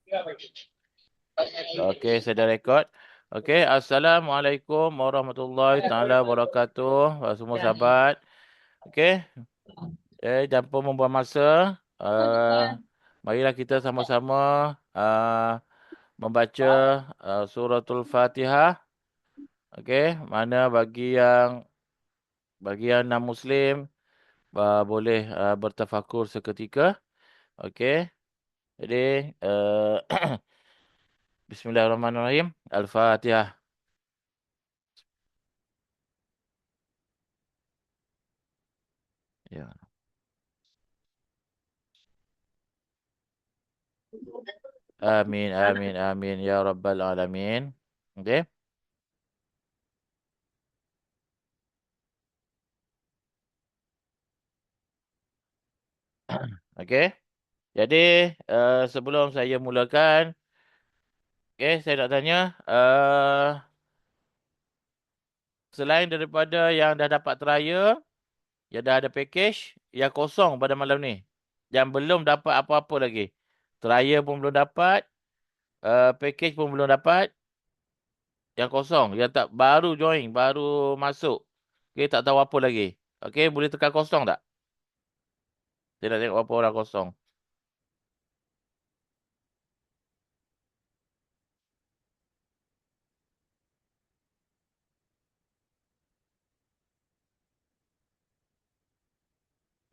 Okey, saya dah rekod. Okey, Assalamualaikum warahmatullahi taala wabarakatuh. Semua sahabat. Okey, tanpa membuang masa, marilah kita sama-sama membaca suratul Fatihah. Okey, mana bagi yang non-Muslim boleh bertafakur seketika. Okey, jadi Bismillahirrahmanirrahim. Al-Fatihah. Ya. Amin, amin, amin. Ya Rabbal Alamin. Okey. Okey. Jadi, sebelum saya mulakan, okey, saya nak tanya, selain daripada yang dah dapat trial, yang dah ada package, yang kosong pada malam ni, yang belum dapat apa-apa lagi. Trial pun belum dapat, package pun belum dapat, yang kosong, yang tak baru join, baru masuk. Okey, tak tahu apa lagi. Okey, boleh tekan kosong tak? Saya nak tengok berapa orang kosong.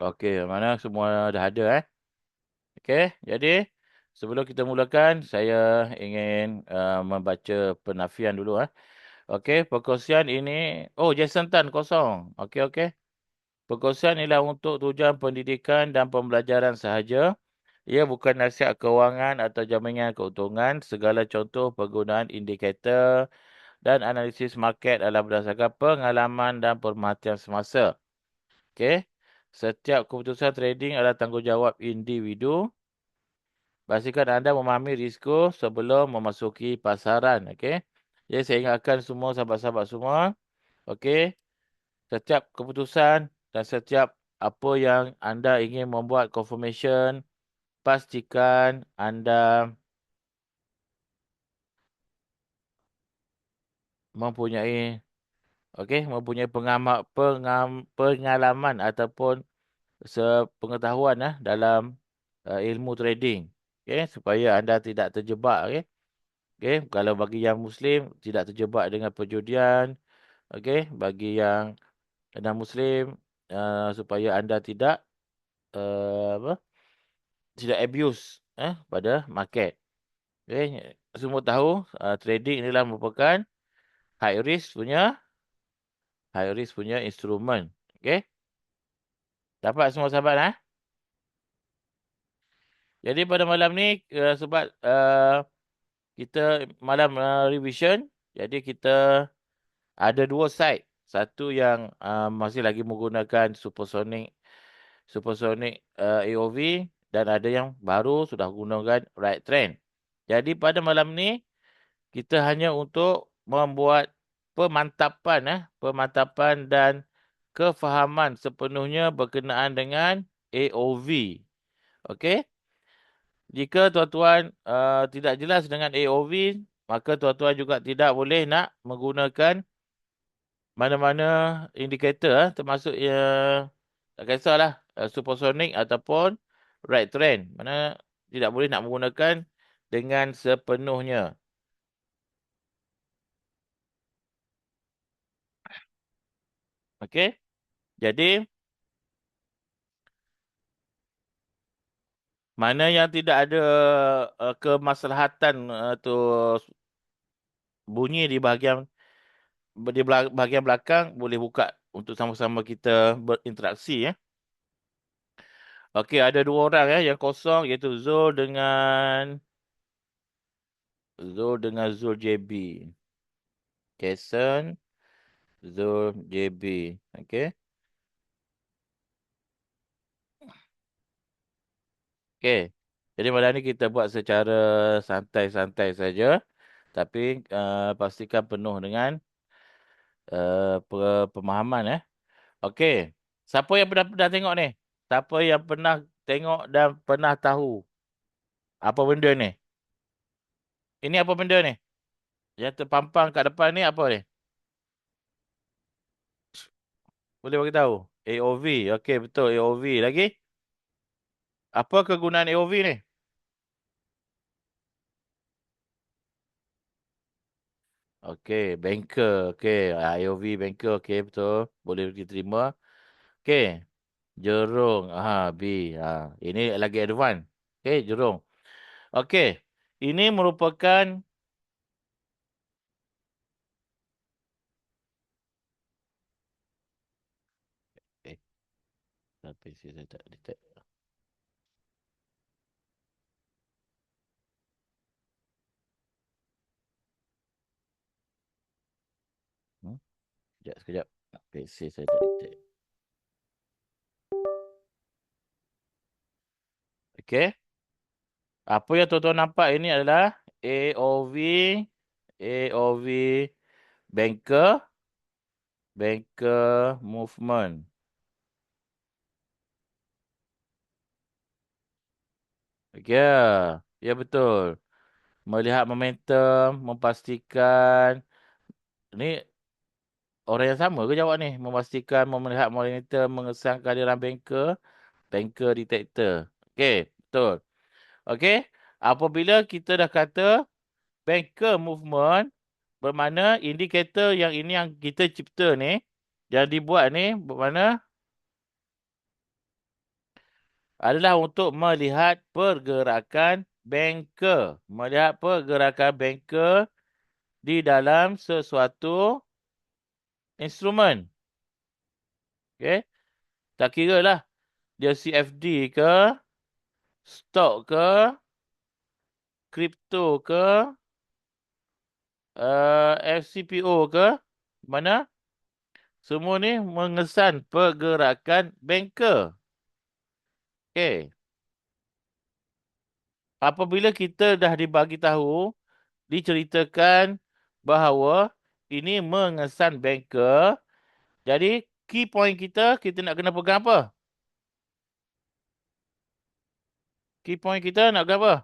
Okey, mana semua dah ada Okey, jadi sebelum kita mulakan, saya ingin membaca penafian dulu Okey, perkongsian ini, oh Jason Tan kosong. Okey, okey. Perkongsian ialah untuk tujuan pendidikan dan pembelajaran sahaja. Ia bukan nasihat kewangan atau jaminan keuntungan. Segala contoh penggunaan indikator dan analisis market adalah berdasarkan pengalaman dan perhatian semasa. Okey. Setiap keputusan trading adalah tanggungjawab individu. Pastikan anda memahami risiko sebelum memasuki pasaran. Okey. Jadi saya ingatkan semua sahabat-sahabat semua. Okey. Setiap keputusan dan setiap apa yang anda ingin membuat confirmation, pastikan anda mempunyai mempunyai pengalaman ataupun sepengetahuan dalam ilmu trading. Okey, supaya anda tidak terjebak Okey, kalau bagi yang Muslim tidak terjebak dengan perjudian. Okey, bagi yang non-Muslim supaya anda tidak apa? Tidak abuse pada market. Okey, semua tahu trading inilah merupakan high risk instrumen. Okey, dapat semua sahabat Jadi pada malam ni sebab kita malam revision, jadi kita ada dua site. Satu yang masih lagi menggunakan supersonic AOV, dan ada yang baru sudah gunakan right trend. Jadi pada malam ni kita hanya untuk membuat pemantapan dan kefahaman sepenuhnya berkenaan dengan AOV. Okey? Jika tuan-tuan tidak jelas dengan AOV, maka tuan-tuan juga tidak boleh nak menggunakan mana-mana indikator termasuk tak kisahlah supersonic ataupun right trend. Mana tidak boleh nak menggunakan dengan sepenuhnya. Okey? Jadi mana yang tidak ada kemaslahatan tu bunyi di bahagian belakang, boleh buka untuk sama-sama kita berinteraksi Okey, ada dua orang yang kosong, iaitu Zul dengan Zul JB. Jason, Zul JB. Okey. Okey. Jadi malam ni kita buat secara santai-santai saja, tapi pastikan penuh dengan pemahaman Okey. Siapa yang pernah tengok ni? Siapa yang pernah tengok dan pernah tahu apa benda ni? Ini apa benda ni? Yang terpampang kat depan ni apa ni? Boleh bagi tahu? AOV. Okey, betul AOV. Lagi? Apa kegunaan AOV ni? Okey, banker. Okey, AOV banker. Okey, betul. Boleh diterima. Okey, jerung. B. Ini lagi advance. Okey, jerung. Okey, ini merupakan eh, tapi saya tak detect. Hmm? Sekejap, sekejap. PC saya tak detect. Okey. Apa yang tuan-tuan nampak ini adalah AOV, AOV banker, banker movement. Okey, ya betul. Melihat momentum, memastikan. Ni orang yang sama ke jawab ni? Memastikan, melihat momentum, mengesan kehadiran banker, banker detector. Okey, betul. Okey, apabila kita dah kata banker movement, bermakna indikator yang ini yang kita cipta ni, yang dibuat ni, bermakna adalah untuk melihat pergerakan banker. Melihat pergerakan banker di dalam sesuatu instrumen. Okay? Tak kira lah dia CFD ke, stok ke, kripto ke, FCPO ke, mana semua ni mengesan pergerakan banker. Okay. Apabila kita dah dibagi tahu, diceritakan bahawa ini mengesan banker, jadi key point kita nak kena pegang apa? Key point kita nak pegang apa?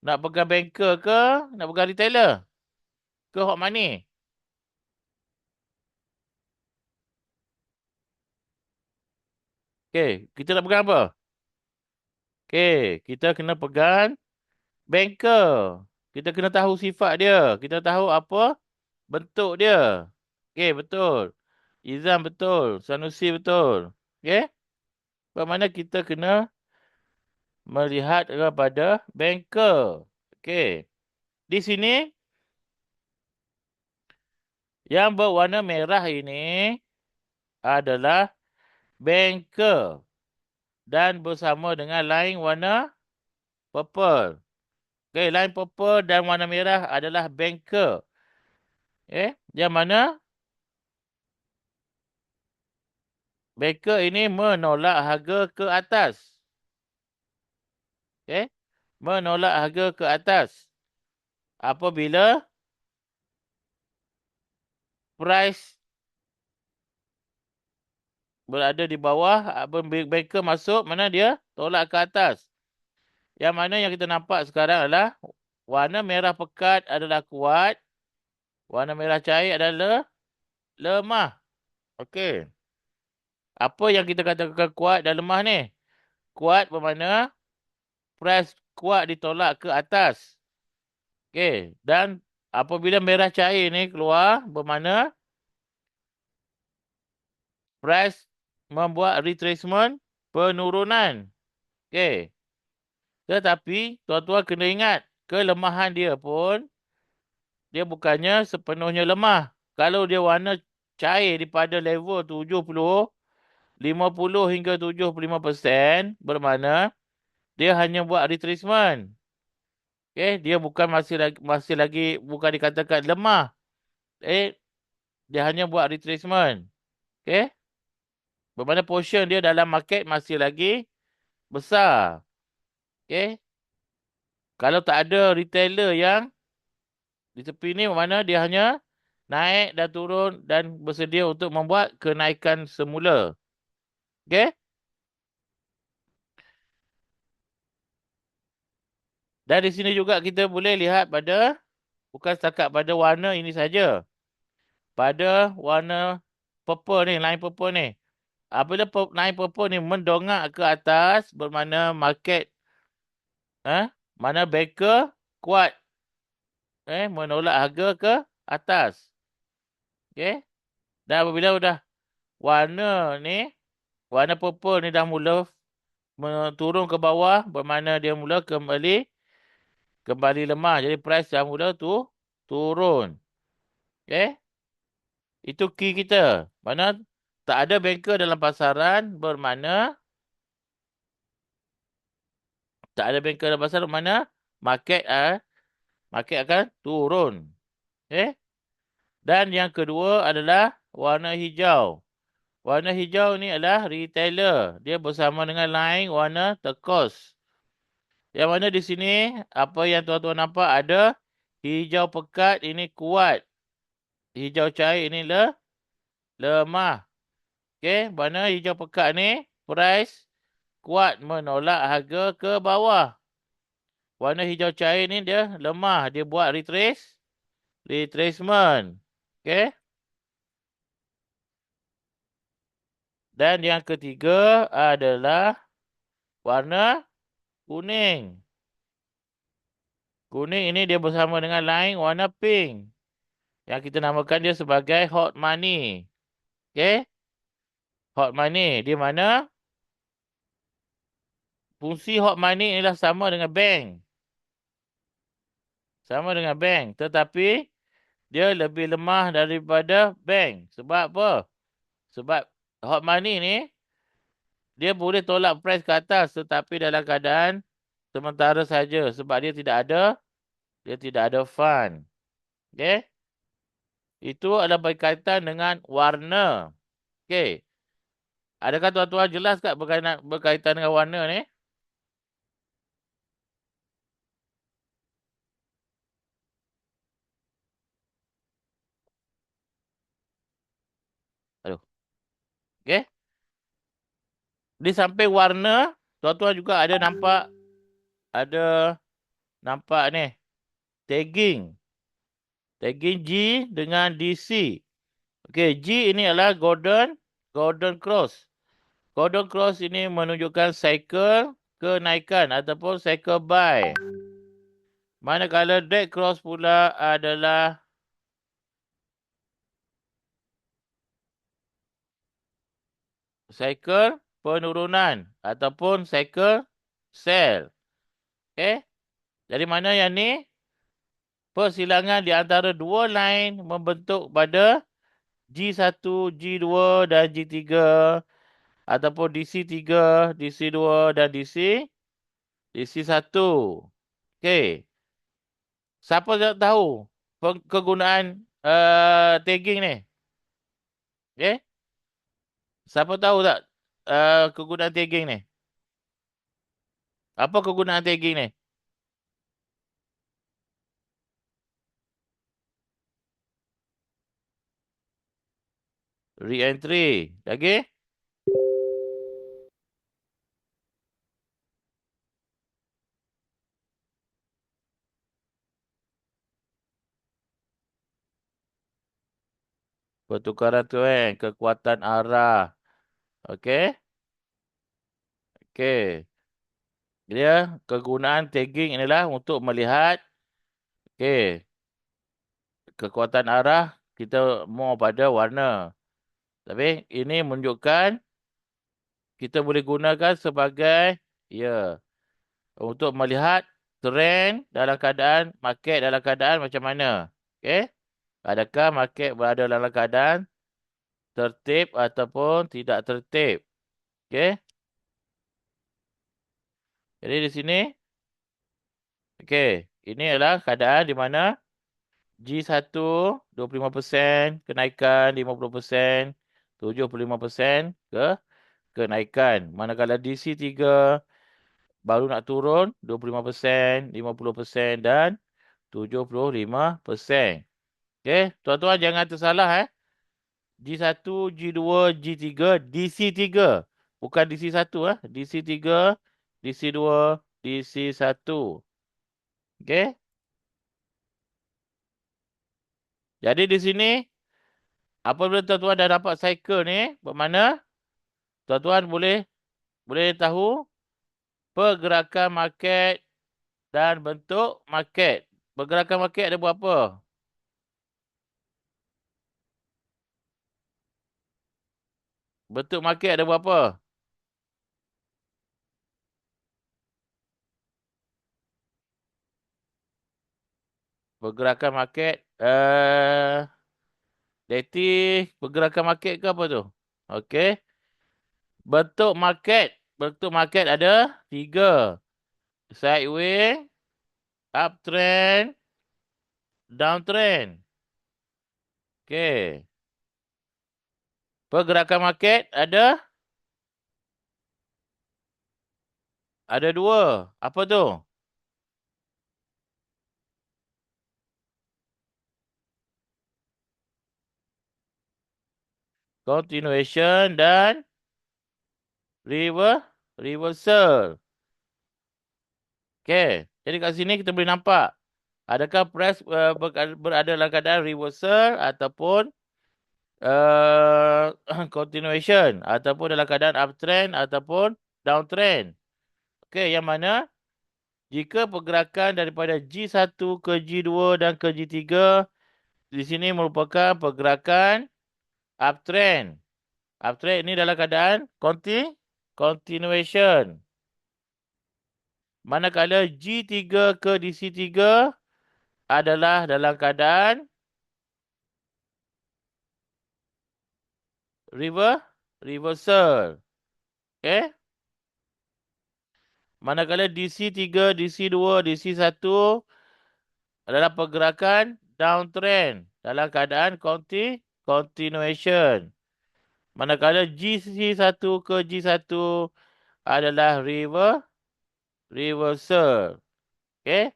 Nak pegang banker ke? Nak pegang retailer? Ke hot money? Okay, kita nak pegang apa? Okay, kita kena pegang banker. Kita kena tahu sifat dia. Kita tahu apa bentuk dia. Okay, betul. Izam betul. Sanusi betul. Okay? Bermakna kita kena melihat kepada banker. Okey. Di sini yang berwarna merah ini adalah banker dan bersama dengan line warna purple. Okey, line purple dan warna merah adalah banker. Yang mana banker ini menolak harga ke atas. Okey, menolak harga ke atas. Apabila price berada di bawah, banker masuk, mana dia? Tolak ke atas. Yang mana yang kita nampak sekarang adalah warna merah pekat adalah kuat, warna merah cair adalah lemah. Okey. Apa yang kita katakan kuat dan lemah ni? Kuat bermakna price kuat ditolak ke atas. Okey. Dan apabila merah cair ni keluar, bermakna price membuat retracement, penurunan. Okey. Tetapi tuan-tuan kena ingat, kelemahan dia pun dia bukannya sepenuhnya lemah. Kalau dia warna cair daripada level 70, 50 hingga 75%, bermakna dia hanya buat retracement. Okay, dia bukan masih lagi bukan dikatakan lemah. Dia hanya buat retracement. Okay, bermakna portion dia dalam market masih lagi besar. Okay, kalau tak ada retailer yang di tepi ni, bermakna dia hanya naik dan turun dan bersedia untuk membuat kenaikan semula. Okay. Dan di sini juga kita boleh lihat pada Bukan setakat pada warna ini saja. Pada warna purple ni, line purple ni. Apabila line purple ni mendongak ke atas, bermakna market, mana banker kuat, menolak harga ke atas. Okey. Dan apabila dah warna ni, warna purple ni dah mula turun ke bawah, bermakna dia mula kembali lemah. Jadi price dah mula turun. Okey. Itu key kita. Mana tak ada banker dalam pasaran, bermakna tak ada banker dalam pasaran, bermakna market akan turun. Okey. Dan yang kedua adalah warna hijau. Warna hijau ni adalah retailer. Dia bersama dengan line warna turquoise. Yang mana di sini, apa yang tuan-tuan nampak ada hijau pekat ini kuat. Hijau cair ini lemah. Okey, mana hijau pekat ni price kuat menolak harga ke bawah. Warna hijau cair ni dia lemah. Dia buat retracement. Okey. Dan yang ketiga adalah warna kuning. Kuning ini dia bersama dengan line warna pink. Yang kita namakan dia sebagai hot money. Okey. Hot money. Di mana fungsi hot money inilah sama dengan bank. Sama dengan bank. Tetapi dia lebih lemah daripada bank. Sebab apa? Sebab hot money ni dia boleh tolak price ke atas tetapi dalam keadaan sementara saja sebab dia tidak ada fund. Okey? Itu adalah berkaitan dengan warna. Okey. Adakah tuan-tuan jelas tak berkaitan dengan warna ni? Aduh. Okey. Di samping warna, tuan-tuan juga ada nampak ni tagging. Tagging G dengan DC. Okey, G ini adalah golden cross. Golden cross ini menunjukkan cycle kenaikan ataupun cycle buy. Manakala dead cross pula adalah cycle penurunan ataupun cycle sell. Okey. Jadi mana yang ni? Persilangan di antara dua line membentuk pada G1, G2 dan G3 ataupun DC3, DC2 dan DC1. Okey. Siapa tak tahu kegunaan tagging ni? Okey. Siapa tahu tak kegunaan tagging ni? Apa kegunaan tagging ni? Re-entry. Lagi? Pertukaran tuan, kekuatan arah. Okey. Okey. Dia kegunaan tagging inilah untuk melihat kekuatan arah kita mau pada warna. Tapi ini menunjukkan kita boleh gunakan sebagai untuk melihat trend dalam keadaan market dalam keadaan macam mana. Okey. Adakah market berada dalam keadaan tertib ataupun tidak tertib. Okey. Jadi di sini ini adalah keadaan di mana G1 25% kenaikan, 50%, 75% kenaikan. Manakala DC3 baru nak turun 25%, 50% dan 75%. Okey, tuan-tuan jangan tersalah G1, G2, G3, DC3. Bukan DC1 DC3, DC2, DC1. Okey. Jadi di sini, apabila tuan-tuan dah dapat cycle ni, bermakna tuan-tuan boleh boleh tahu pergerakan market dan bentuk market. Pergerakan market ada berapa? Bentuk market ada berapa? Pergerakan market, detik, pergerakan market ke apa tu? Okey. Bentuk market ada tiga. Sideways, uptrend, downtrend. Okey. Pergerakan market ada dua. Apa tu? Continuation dan reversal. Okey. Jadi kat sini kita boleh nampak. Adakah price berada dalam keadaan reversal ataupun continuation ataupun dalam keadaan uptrend ataupun downtrend. Okey, yang mana jika pergerakan daripada G1 ke G2 dan ke G3 di sini merupakan pergerakan uptrend. Uptrend ini dalam keadaan continuation. Manakala G3 ke DC3 adalah dalam keadaan reversal. Okey. Manakala DC3, DC2, DC1 adalah pergerakan downtrend dalam keadaan continuation. Manakala GC1 ke G1 adalah reversal. Okey.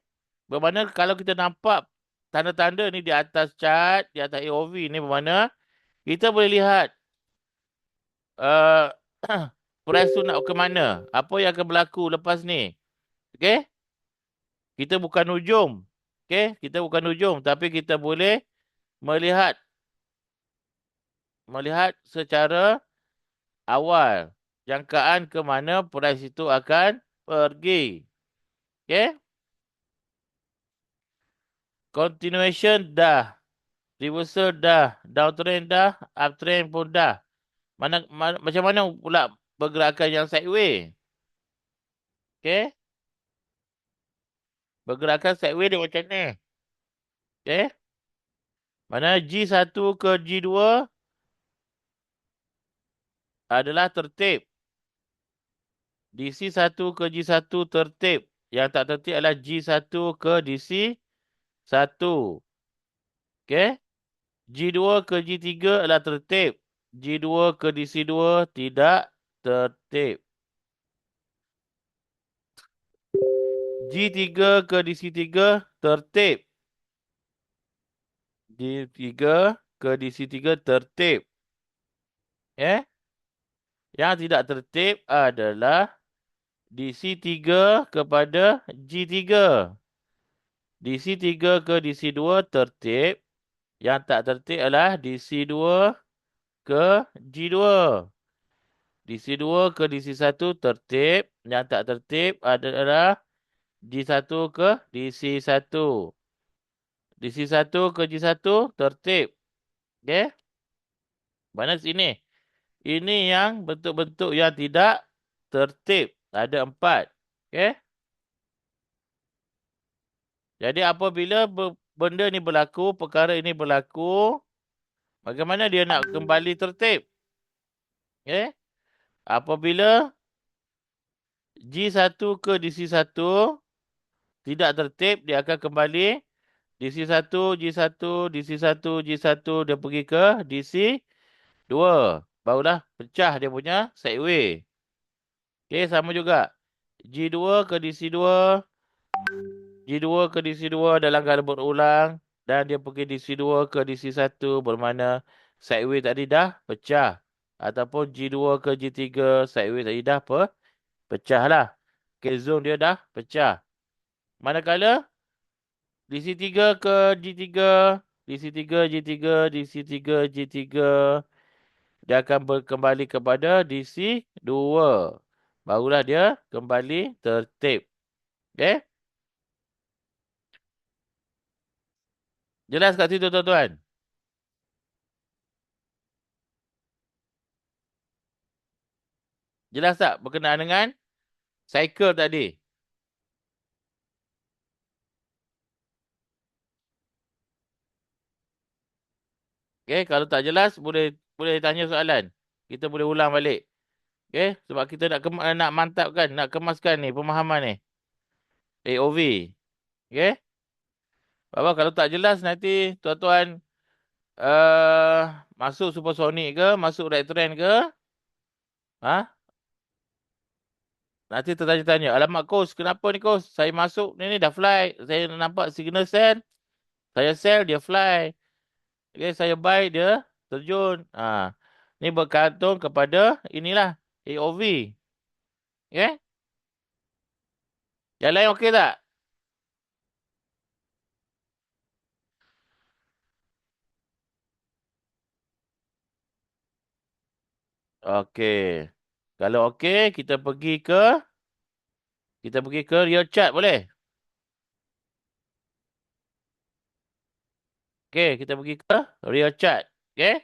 Bermakna kalau kita nampak tanda-tanda ni di atas chart, di atas AOV ni bermakna kita boleh lihat uh, price tu nak ke mana. Apa yang akan berlaku lepas ni. Okey. Kita bukan hujum. Okey. Kita bukan hujum. Tapi kita boleh melihat secara awal jangkaan ke mana price itu akan pergi. Okey. Continuation dah. Reversal dah. Downtrend dah. Uptrend pun dah. Macam mana pula pergerakan yang sideways? Okey. Pergerakan sideways dia macam ni. Okey. Mana G1 ke G2 adalah tertib. DC1 ke G1 tertib. Yang tak tertib adalah G1 ke DC1. Okey. G2 ke G3 adalah tertib. G2 ke DC2 tidak tertib. G3 ke DC3 tertib. D3 ke DC3 tertib. Yang tidak tertib adalah DC3 kepada G3. DC3 ke DC2 tertib. Yang tak tertib adalah DC2 ke G2. DC2 ke DC1 tertib. Yang tak tertib adalah G1 ke DC1. DC1 ke G1 tertib. Okey. Mana sini? Ini yang bentuk-bentuk yang tidak tertib. Ada 4. Okey. Jadi apabila benda ni berlaku, perkara ini berlaku, bagaimana dia nak kembali tertib? Okey. Apabila G1 ke DC1 tidak tertib, dia akan kembali DC1, G1, DC1, G1, dia pergi ke DC2. Barulah pecah dia punya sideway. Okey, sama juga. G2 ke DC2, G2 ke DC2 dalam keadaan berulang dan dia pergi DC2 ke DC1 bermakna sideway tadi dah pecah. Ataupun G2 ke G3 sideway tadi dah pecah lah. Okay, zone dia dah pecah. Manakala DC3 ke G3 DC3, G3, DC3, G3. Dia akan kembali kepada DC2. Barulah dia kembali tertib. Okey? Jelas kat situ tuan-tuan? Jelas tak berkenaan dengan cycle tadi? Okey, kalau tak jelas boleh boleh tanya soalan. Kita boleh ulang balik. Okey, sebab kita nak mantapkan, nak kemaskan ni pemahaman ni. AOV. Okey? Apa kalau tak jelas nanti tuan-tuan masuk supersonic ke, masuk red trend ke? Ha? Nanti tertanya-tanya, alamak coach, kenapa ni coach? Saya masuk ni dah fly. Saya nampak signal sell. Saya sell, dia fly. Okay, saya buy, dia terjun. Ni bergantung kepada inilah AOV. Okay? Yang lain okey tak? Okey. Kalau okey, kita pergi ke real chart boleh? Okey, kita pergi ke real chart. Okey?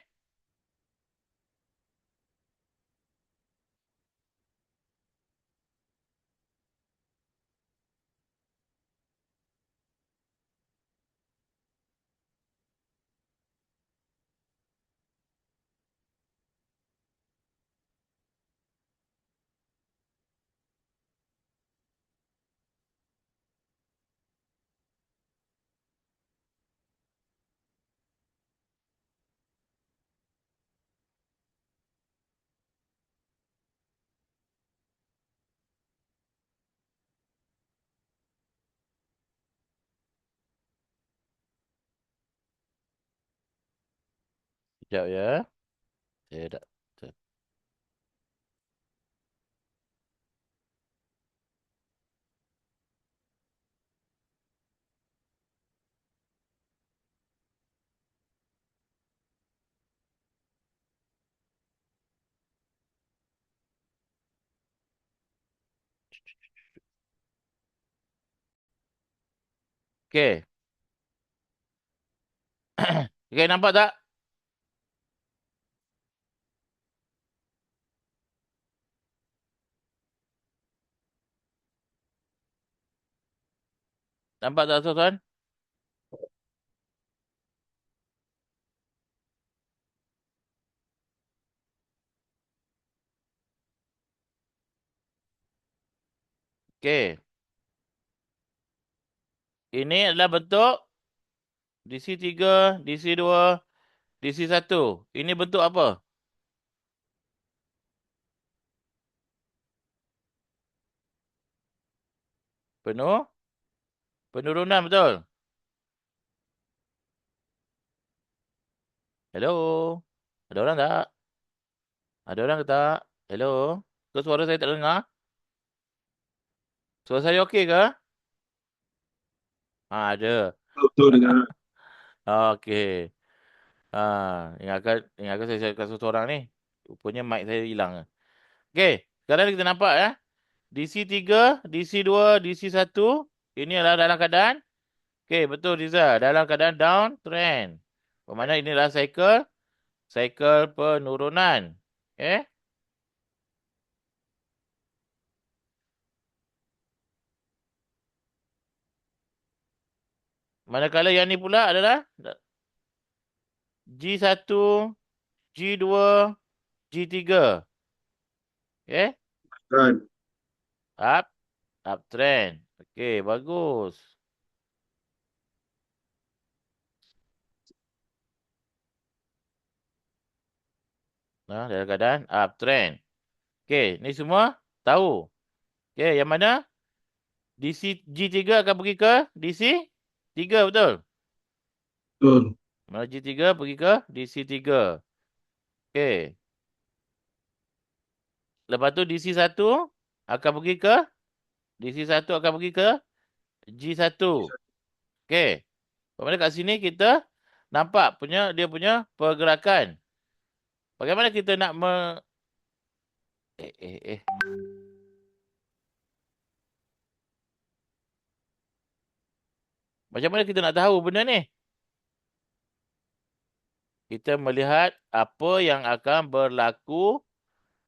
Sekejap ya. Saya tak. Okey. Okey, nampak tak? Nampak tak tuan-tuan? Okey. Ini adalah bentuk DC3, DC2, DC1. Ini bentuk apa? Penuh. Penurunan betul. Hello. Ada orang tak? Ada orang ke tak? Hello. Ke suara saya tak dengar? Suara saya okey ke? Ada. Betul dengar. Okey. Ingatkan saya cakap seseorang ni. Rupanya mic saya hilang. Okey. Sekarang kita nampak ya. DC3, DC2, DC1. Ini adalah dalam keadaan. Okey, betul Riza. Dalam keadaan down trend. Bermakna ini adalah cycle penurunan. Okey. Manakala yang ni pula adalah G1, G2, G3. Okay. Kan. Uptrend. Okay, bagus. Dalam keadaan uptrend. Okay, ni semua tahu. Okay, yang mana? DC G3 akan pergi ke DC3, betul? Betul. Mana G3 pergi ke DC3. Okay. Lepas tu DC1 akan pergi ke DC1 akan pergi ke G1. Okay. Kemudian kat sini kita Nampak dia punya pergerakan. Bagaimana kita nak eh. Macam mana kita nak tahu benda ni? Kita melihat apa yang akan berlaku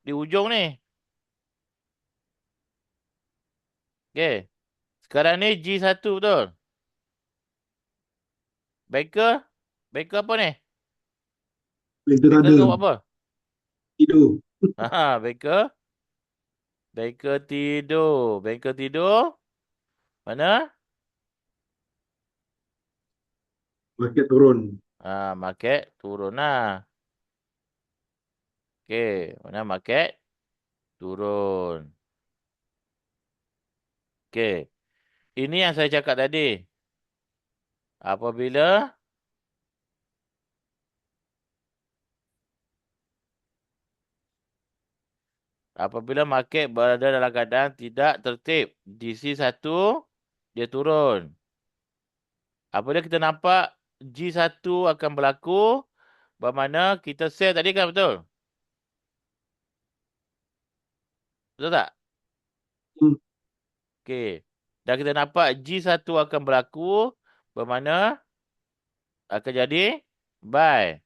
di ujung ni. Okey. Sekarang ni G1 betul. Banker. Banker apa ni? Bengkel tak Banker ada. tengah buat apa? Tidur. Banker. Banker tidur. Banker tidur. Mana? Market turun. Market turun lah. Okey. Mana market? Turun. Okey. Ini yang saya cakap tadi. Apabila market berada dalam keadaan tidak tertib, DC1 dia turun. Apabila kita nampak G1 akan berlaku, bermakna kita sell tadi kan betul? Betul tak? Hmm. Okey. Dan kita nampak G1 akan berlaku, bermakna akan jadi buy.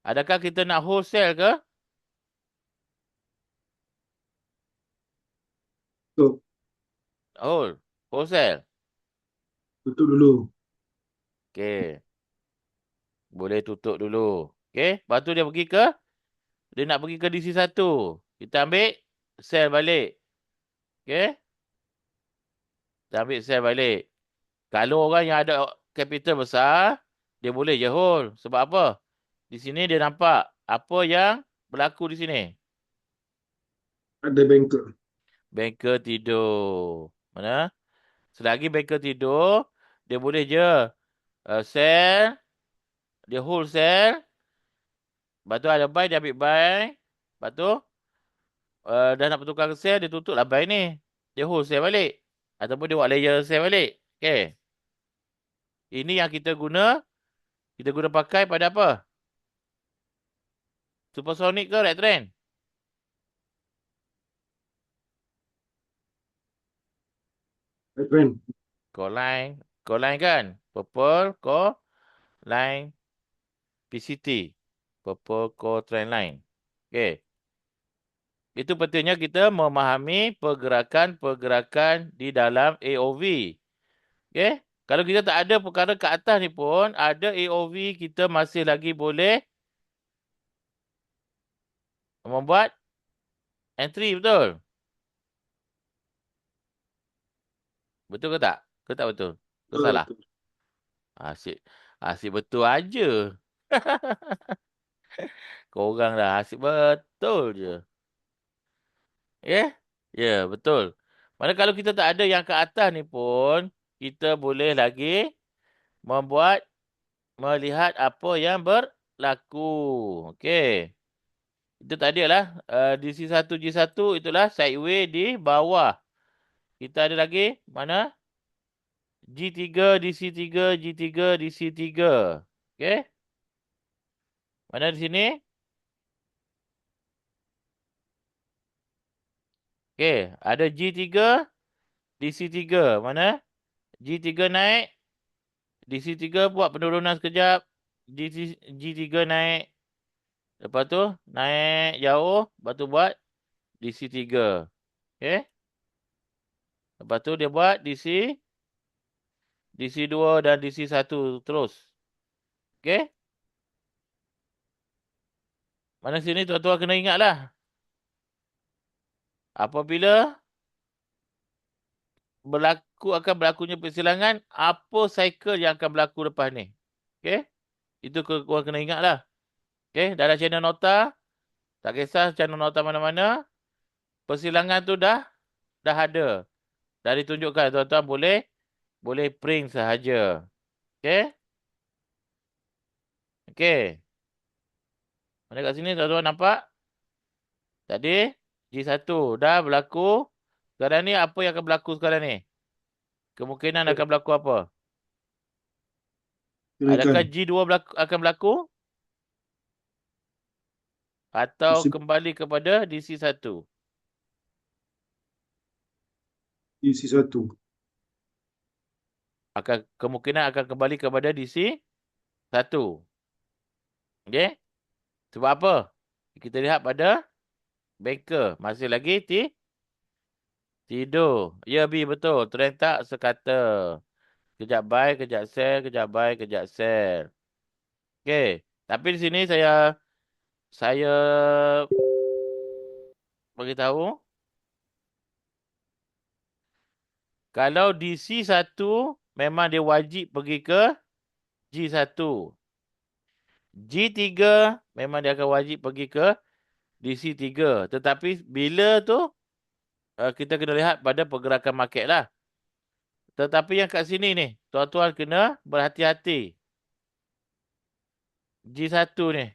Adakah kita nak wholesale ke? Tutup. Wholesale. Tutup dulu. Okey. Boleh tutup dulu. Okey. Lepas tu dia nak pergi ke DC1. Kita ambil sell balik. Okey. Kita ambil sell balik. Kalau orang yang ada capital besar, dia boleh je hold. Sebab apa? Di sini dia nampak apa yang berlaku di sini. Ada bengkel. Banker tidur. Mana? Selagi banker tidur, dia boleh je sell. Dia hold sell. Lepas tu ada buy, dia ambil buy. Lepas tu dah nak bertukar ke sell, dia tutup lah buy ni. Dia hold sell balik. Ataupun dia buat layer sell balik. Okay. Ini yang kita guna. Kita guna pakai pada apa? Supersonic ke right trend? Right trend. Core line kan? Purple core line PCT. Purple core trend line. Okay. Itu pentingnya kita memahami pergerakan-pergerakan di dalam AOV. Okay. Kalau kita tak ada perkara ke atas ni pun, ada AOV, kita masih lagi boleh membuat entry, betul? Betul ke tak? Ke tak betul? Ke salah? Betul. Asyik. Asyik betul aja. Korang dah asyik betul je. Ya? Ya, betul. Mana kalau kita tak ada yang ke atas ni pun, kita boleh lagi melihat apa yang berlaku. Okey. Itu tadi adalah DC1, G1 itulah sideway di bawah. Kita ada lagi mana? G3, DC3, G3, DC3. Okey. Mana di sini? Okey, ada G3, DC3. Mana? G3 naik, DC3 buat penurunan sekejap. G3 naik. Lepas tu naik jauh, lepas tu buat DC3. Okey. Lepas tu dia buat DC2 dan DC1 terus. Okey. Mana sini tuan-tuan kena ingatlah. Apabila akan berlakunya persilangan, apa cycle yang akan berlaku lepas ni. Okey. Itu korang kena ingatlah. Okey. Dalam channel nota, tak kisah channel nota mana-mana, persilangan tu dah ada. Dah ditunjukkan. Tuan-tuan boleh print sahaja. Okey. Okey. Mana kat sini tuan-tuan nampak? Tadi G1 dah berlaku. Sekarang ni apa yang akan berlaku sekarang ni? Kemungkinan akan berlaku apa? Adakah Kenaikan. G2 akan berlaku atau Musim kembali kepada DC1? isi satu. Kemungkinan akan kembali kepada DC1. Okey? Sebab apa? Kita lihat pada banker. Masih lagi tidur. Ya, B, betul. Trend tak sekata. Kejap buy, kejap sell, kejap buy, kejap sell. Okey. Tapi di sini saya beritahu, kalau DC1 memang dia wajib pergi ke G1. G3 memang dia akan wajib pergi ke DC3. Tetapi bila tu kita kena lihat pada pergerakan market lah. Tetapi yang kat sini ni, tuan-tuan kena berhati-hati. G1 ni.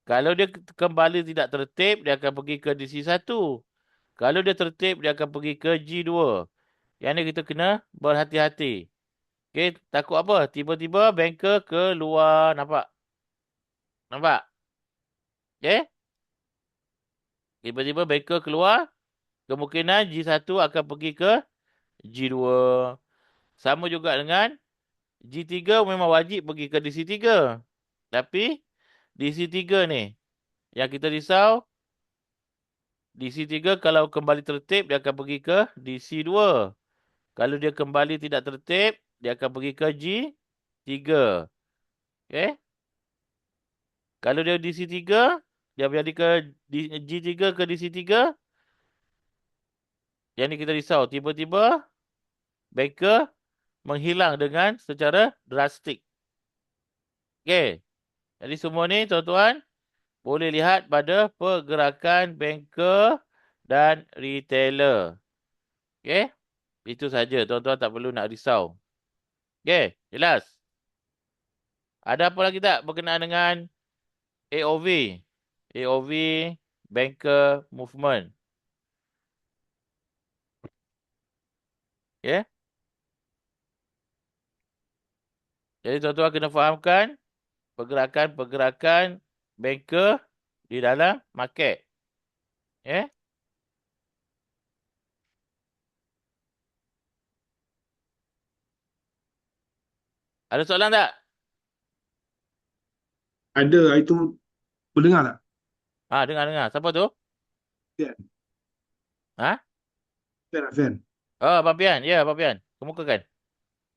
Kalau dia kembali tidak tertib, dia akan pergi ke DC1. Kalau dia tertib, dia akan pergi ke G2. Yang ni kita kena berhati-hati. Okay, takut apa? Tiba-tiba banker keluar. Nampak? Nampak? Okay? Tiba-tiba banker keluar. Kemungkinan G1 akan pergi ke G2. Sama juga dengan G3 memang wajib pergi ke DC3. Tapi DC3 ni yang kita risau, DC3 kalau kembali tertib dia akan pergi ke DC2. Kalau dia kembali tidak tertib, dia akan pergi ke G3. Okay? Kalau dia DC3, dia berada ke G3 ke DC3, yang ni kita risau. Tiba-tiba banker menghilang dengan secara drastik. Okay. Jadi semua ni tuan-tuan boleh lihat pada pergerakan banker dan retailer. Okay. Itu saja. Tuan-tuan tak perlu nak risau. Okay. Jelas? Ada apa lagi tak berkenaan dengan AOV? AOV, banker, movement. Okay. Jadi tuan-tuan kena fahamkan pergerakan-pergerakan banker di dalam market. Okay. Ada soalan tak? Ada itu mendengar tak? Dengar. Siapa tu? Fian. Ha? Fian tak Fian? Oh, Abang Pian. Ya, Abang Pian. Kemukakan.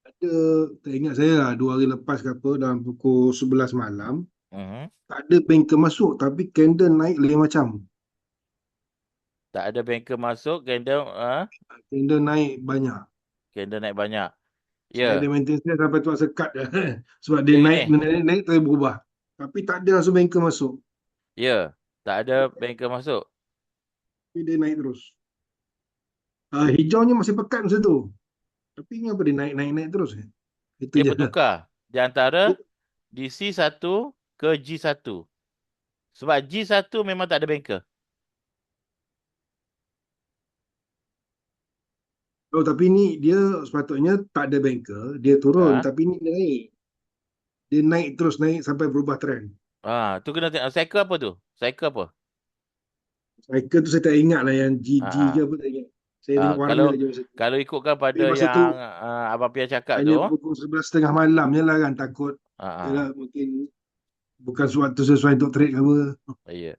Ada, tak ingat saya lah, 2 hari lepas ke apa, dalam pukul 11 malam, Mhm. tak ada banker masuk, tapi candle naik lain macam. Tak ada banker masuk, Candle naik banyak. candle naik banyak. Saya Ya. ada maintenance dia sampai tuan sekat je. Sebab dia Dia naik, gini. naik, terus berubah. Tapi tak ada langsung banker masuk. Ya. Tak ada banker masuk. Tapi dia naik terus. Hijaunya masih pekat masa tu. Tapi kenapa dia naik terus? Itu Dia je. bertukar di antara DC1 ke G1. Sebab G1 memang tak ada banker. Oh, tapi ni dia sepatutnya tak ada banker. Dia turun. Ha? Tapi ni dia naik. Dia naik terus, naik sampai berubah trend. Tu kena tengok. Cycle apa tu? Cycle apa? Cycle tu saya tak ingat lah yang GG ke Ha. apa tak ingat. Saya tengok Kalau warna je masa tu. kalau ikutkan Tapi pada masa tu yang Abang Pian cakap tu. hanya pukul 11 tengah malam je lah kan. Takut. Ha. Yalah, mungkin bukan suatu sesuai untuk trade ke apa. Ya.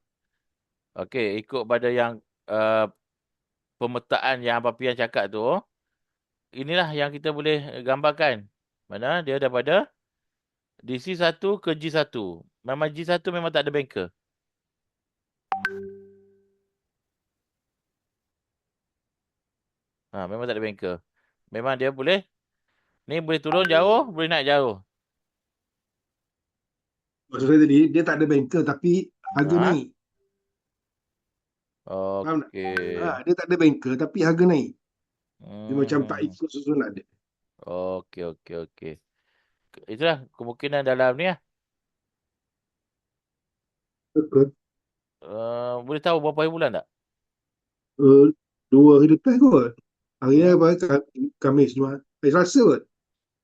Okey, ikut pada yang uh, pemetaan yang Abang Pian cakap tu. Inilah yang kita boleh gambarkan. Mana dia daripada DC1 ke G1. Memang G1 memang tak ada banker. Memang tak ada banker. Memang dia boleh, ni boleh turun jauh, boleh naik jauh. Maksud saya tadi, dia tak ada banker tapi harga Ha? naik. Faham tak? Okey. Dia tak ada banker tapi harga naik. Dia macam tak Hmm. ikut susunan dia. Okey. Itulah kemungkinan dalam ni lah. Betul. Boleh tahu berapa hari bulan tak? Uh, 2 hari lepas kot. Hari ni Hmm? apa? Khamis, Jumaat. Selasa kot.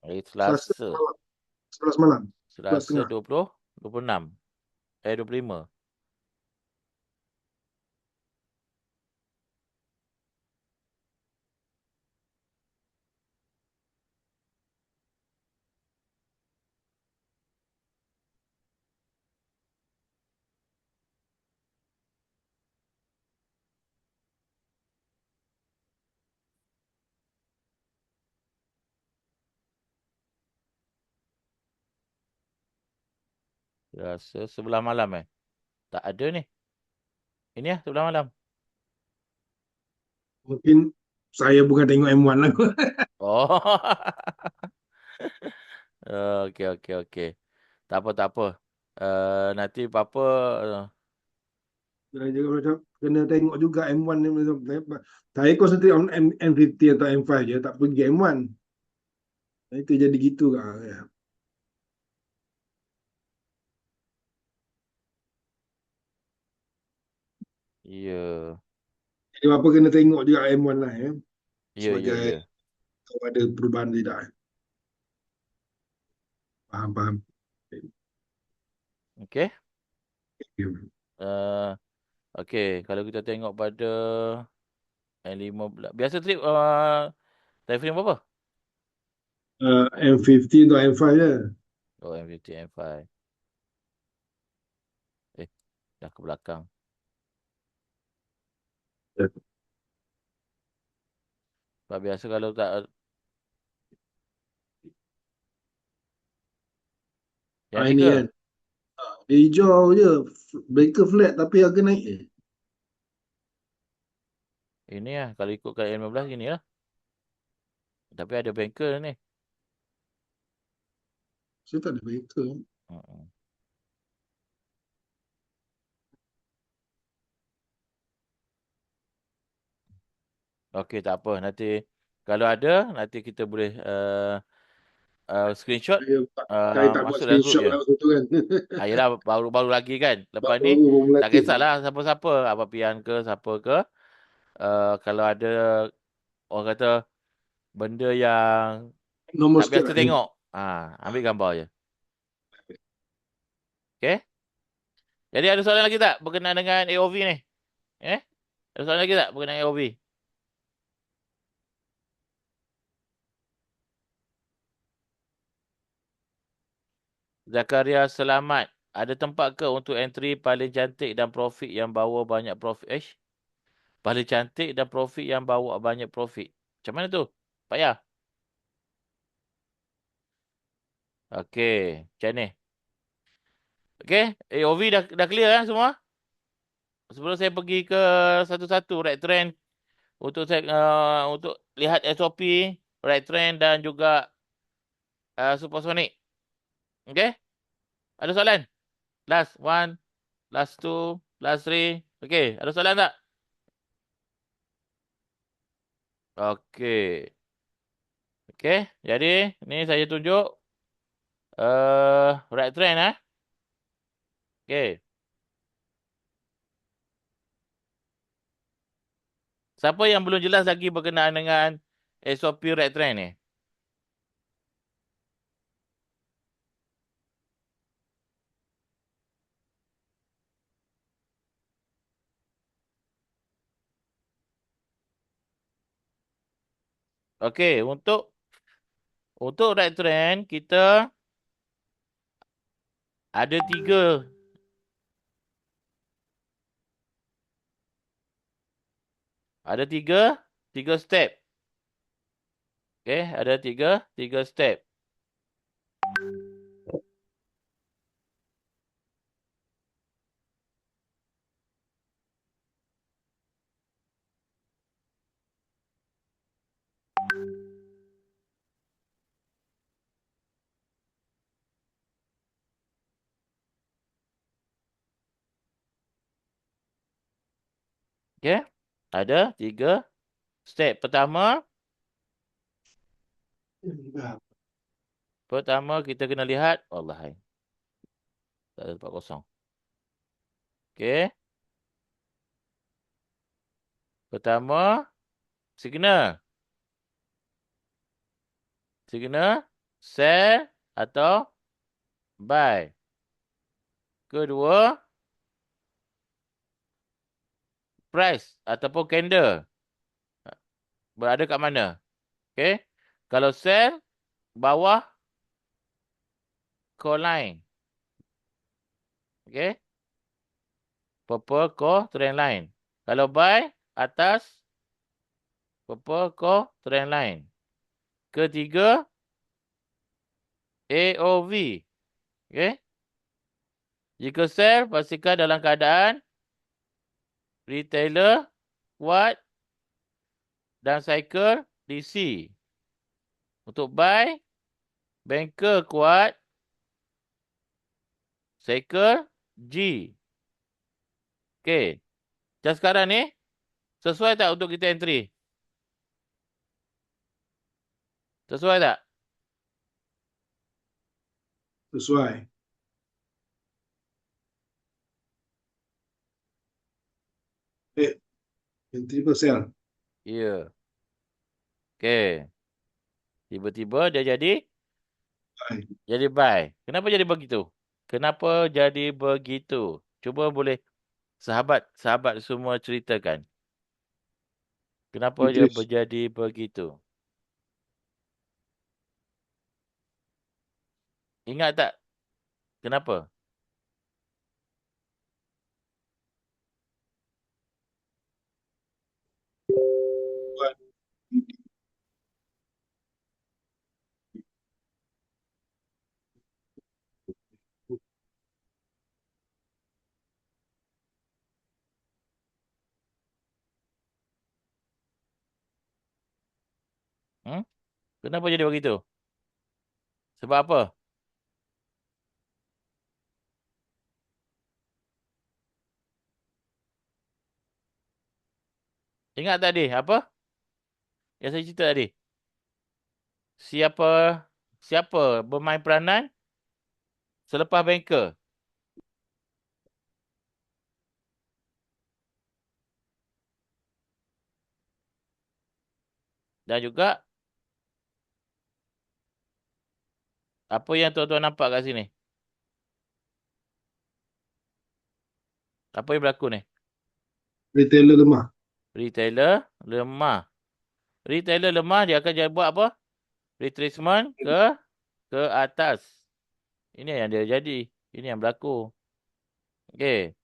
Hari Selasa Selasa. malam. 11 malam. 11 Selasa tengah. 26. 25. Selasa sebelah malam eh. Tak ada ni. Ini ya, sebelah malam. Mungkin saya bukan tengok M1 lah. Oh. Okey, okey, okey. Tak apa, tak apa. Nanti apa-apa. Saya juga macam kena tengok juga M1 ni. Saya concentrate on M50 atau M5 je, tak pergi M1. Itu jadi gitu lah. Ya. Ya. Jadi apa kena tengok juga M1 lah ya. Ya, ya, Sebagai ya. tahu ada perubahan tidak. Faham, faham. Okey. Uh, okey, kalau kita tengok pada N15. Biasa trip time frame berapa? M50 atau M5 je. Oh, M50, M5. Eh, dah ke belakang. Ya. Sebab biasa kalau tak yang Ini tiga. kan. Dia hijau je. Breaker flat tapi harga naik je. Ini lah. Kalau ikutkan N15 gini lah. Tapi ada banker ni. Saya tak ada breaker. Mm-mm. Okey, tak apa. Nanti kalau ada, nanti kita boleh screenshot. Saya tak buat Masuk dalam grup screenshot je. lah waktu tu kan. Yelah, baru-baru lagi kan. Lepas ni, Baru tak melatih. kisahlah siapa-siapa. Apa Pian ke, siapa ke. Kalau ada orang kata benda yang Normal tak sikit biasa lah. tengok. Ambil Ah, gambar je. Okay? Jadi ada soalan lagi tak berkenaan dengan AOV ni? Eh? Ada soalan lagi tak berkenaan AOV? Zakaria Selamat. Ada tempat ke untuk entry paling cantik dan profit yang bawa banyak profit? Paling cantik dan profit yang bawa banyak profit. Macam mana tu? Payah. Okey. Macam ni. Okey. AOV dah clear semua? Sebelum saya pergi ke satu-satu right trend untuk saya untuk lihat SOP, right trend dan juga supersonic. Okey? Ada soalan? Last one, last two, last three. Okey, ada soalan tak? Okey. Okey, jadi ni saya tunjuk right trend ah. Okey. Siapa yang belum jelas lagi berkenaan dengan SOP right trend ni? Okey, untuk right trend kita ada tiga step. Okey, ada tiga step. Okey? Ada tiga step. Pertama kita kena lihat Allah hai. Tak ada tempat kosong. Okey. Pertama signal. Signal sell atau Buy. Kedua, price ataupun candle. Berada kat mana? Okay. Kalau sell, bawah, call line. Okay. Purple core trend line. Kalau buy, atas, purple core trend line. Ketiga, AOV. Okay. Jika sell, pastikan dalam keadaan retailer kuat dan cycle DC. Untuk buy, banker kuat, cycle G. Okay. Macam sekarang ni, sesuai tak untuk kita entry? Sesuai tak? Sesuai. Entry per sell. Ya. Yeah. Okay. Tiba-tiba dia Buy. jadi buy. Kenapa jadi begitu? Kenapa jadi begitu? Cuba boleh sahabat semua ceritakan. Kenapa dia Retrace. menjadi begitu? Ingat tak? Kenapa? Hmm? Kenapa jadi begitu? Sebab apa? Ingat tadi apa? Yang saya cerita tadi. Siapa siapa bermain peranan selepas banker? Dan juga apa yang tuan-tuan nampak kat sini? Apa yang berlaku ni? Retailer lemah. Retailer lemah. Retailer lemah dia akan jadi buat apa? Retracement ke atas. Ini yang dia jadi. Ini yang berlaku. Okey.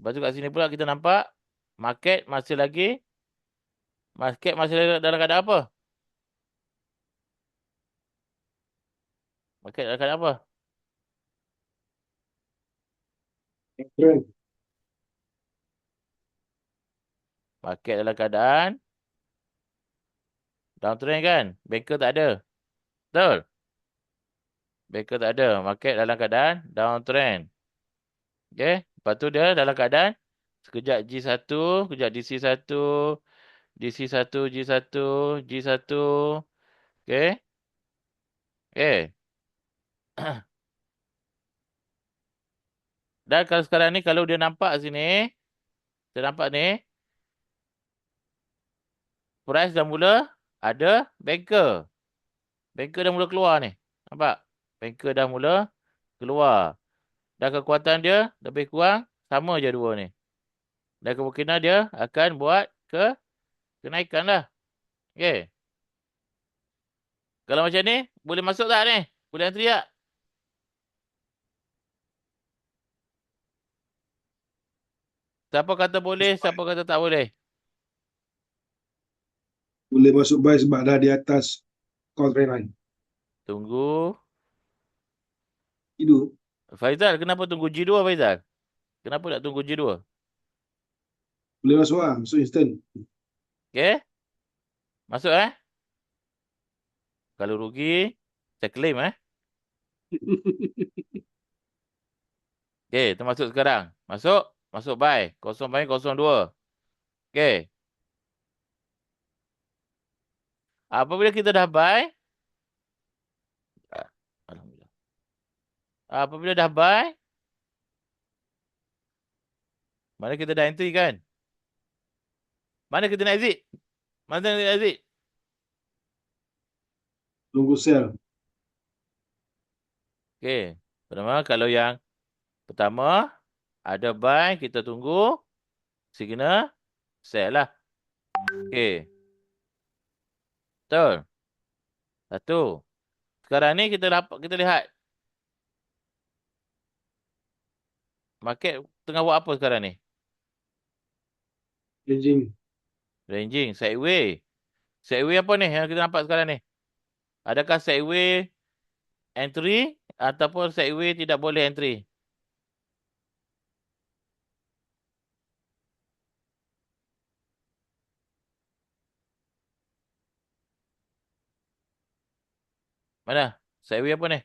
Lepas tu kat sini pula kita nampak market masih lagi dalam keadaan apa? Market dalam keadaan apa? Trend. Market dalam keadaan downtrend kan? Banker tak ada. Betul? Banker tak ada. Market dalam keadaan downtrend. Okey. Lepas tu dia dalam keadaan sekejap G1, sekejap DC1, DC1, G1, G1. Okey. Okey. Dan kalau sekarang ni kalau dia nampak sini, dia nampak ni, price dah mula ada banker. Banker dah mula keluar ni. Nampak? Banker dah mula keluar. Dan kekuatan dia lebih kurang sama je dua ni. Dan kemungkinan dia akan buat kenaikan lah. Okey. Kalau macam ni, boleh masuk tak ni? Boleh antri tak? Siapa kata boleh, siapa kata tak boleh? Boleh masuk buy sebab dah di atas call trend line. Tunggu. Itu Faizal, kenapa tunggu G2 Faizal? Kenapa nak tunggu G2? boleh masuk lah. Masuk instant. Okey. Masuk Kalau rugi, saya claim Okey, termasuk sekarang. Masuk. Masuk buy. 0.02. Okey. Apabila kita dah buy. Alhamdulillah. Apabila dah buy. Mana kita dah entry kan? Mana kita nak exit? Mana kita nak exit? Tunggu sell. Okey. Pertama, kalau yang pertama ada buy, kita tunggu signal sell lah. Okey. Betul. Satu. Sekarang ni kita lihat market tengah buat apa sekarang ni? Ranging. Ranging, sideways. Sideways apa ni yang kita nampak sekarang ni? Adakah sideways entry ataupun sideways tidak boleh entry? Mana? Sideways apa ni?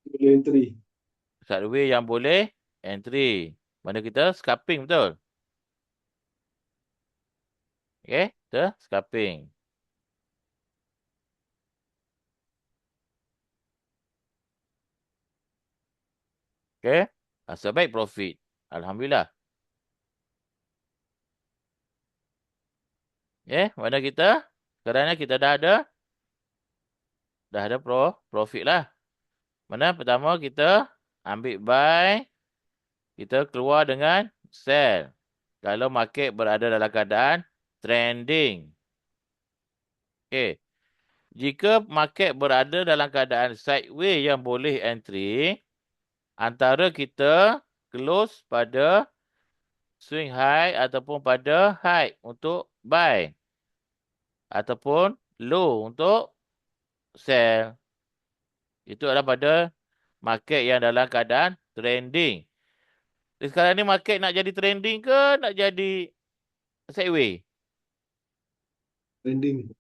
Boleh entry. Sideways yang boleh entry. Mana kita? Scalping, betul? Okay, kita scalping. Okay, nasib baik profit. Alhamdulillah. Okay, mana kita? Sekarang ni kita dah ada profit lah. Mana pertama kita ambil buy, kita keluar dengan sell. Kalau market berada dalam keadaan trending. Okay. Jika market berada dalam keadaan sideways yang boleh entry, antara kita close pada swing high ataupun pada high untuk buy. Ataupun low untuk sell. Itu adalah pada market yang dalam keadaan trending. Sekarang ni market nak jadi trending ke nak jadi sideways? Trending.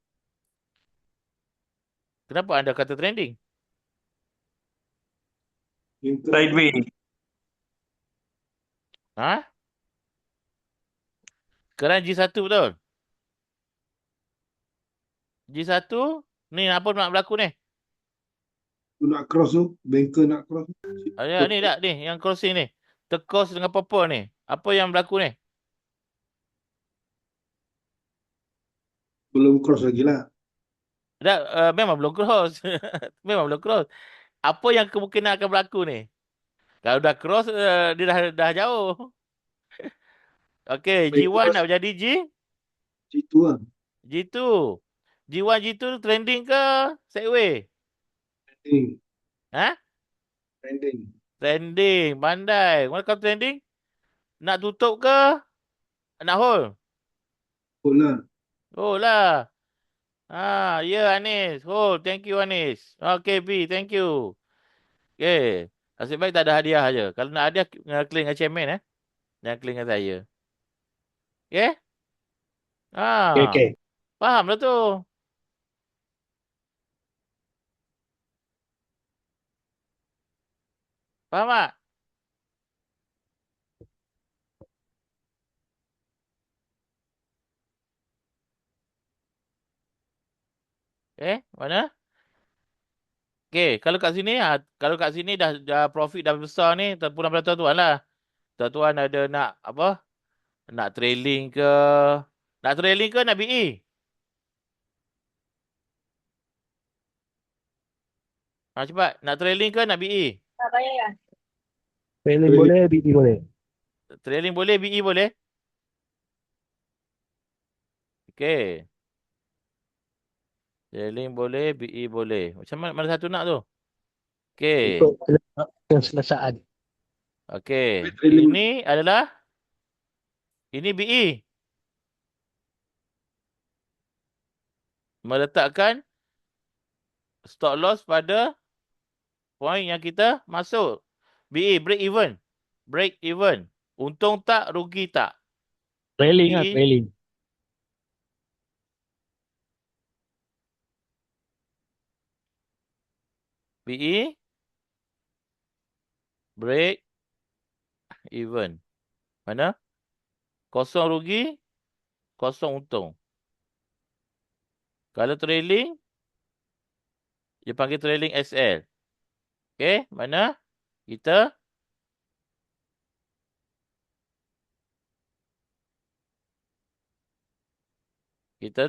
Kenapa anda kata trending? Sideways. Ha? Sekarang G1 betul? G1 ni apa nak berlaku ni? Tu nak cross tu. Banker nak cross. Ni tak ni yang crossing ni. Terkos dengan purple ni. Apa yang berlaku ni? Belum cross lagi lah. Tak, memang belum cross. Memang belum cross. Apa yang kemungkinan akan berlaku ni? Kalau dah cross, dia dah jauh. Okey, Baik G1 cross. nak jadi Situ lah. G2. G1, G2 trending ke sideways? Trending. Ha? Trending. Trending. Pandai. Mana kalau trending? Nak tutup ke? Nak hold? Hold lah. Hold lah. Ya Anis. Hold. Thank you Anis. Okay B, thank you. Okay. Nasib baik tak ada hadiah je. Kalau nak hadiah, clear dengan chairman jangan clear dengan saya. Okay? Okay, Ah, okay. faham lah tu. Faham tak? Mana? Okay, kalau kat sini dah profit dah besar ni, terpulang pada tuan-tuan lah. Tuan-tuan ada nak apa? Nak trailing ke? Nak trailing ke nak BE? Cepat. Nak trailing ke nak BE? Trailing boleh, BT boleh. Trailing boleh, BE boleh? Okay. Trailing boleh, BE boleh. Macam mana satu nak tu? Okay. Ikut keselesaan. Okay. Trailing. Ini BE. Meletakkan stop loss pada point yang kita masuk. BE, break even. Break even. Untung tak, rugi tak. Trailing lah, BE, trailing. BE, break even. Mana? Kosong rugi, kosong untung. Kalau trailing, dia panggil trailing SL. Okay, mana? Kita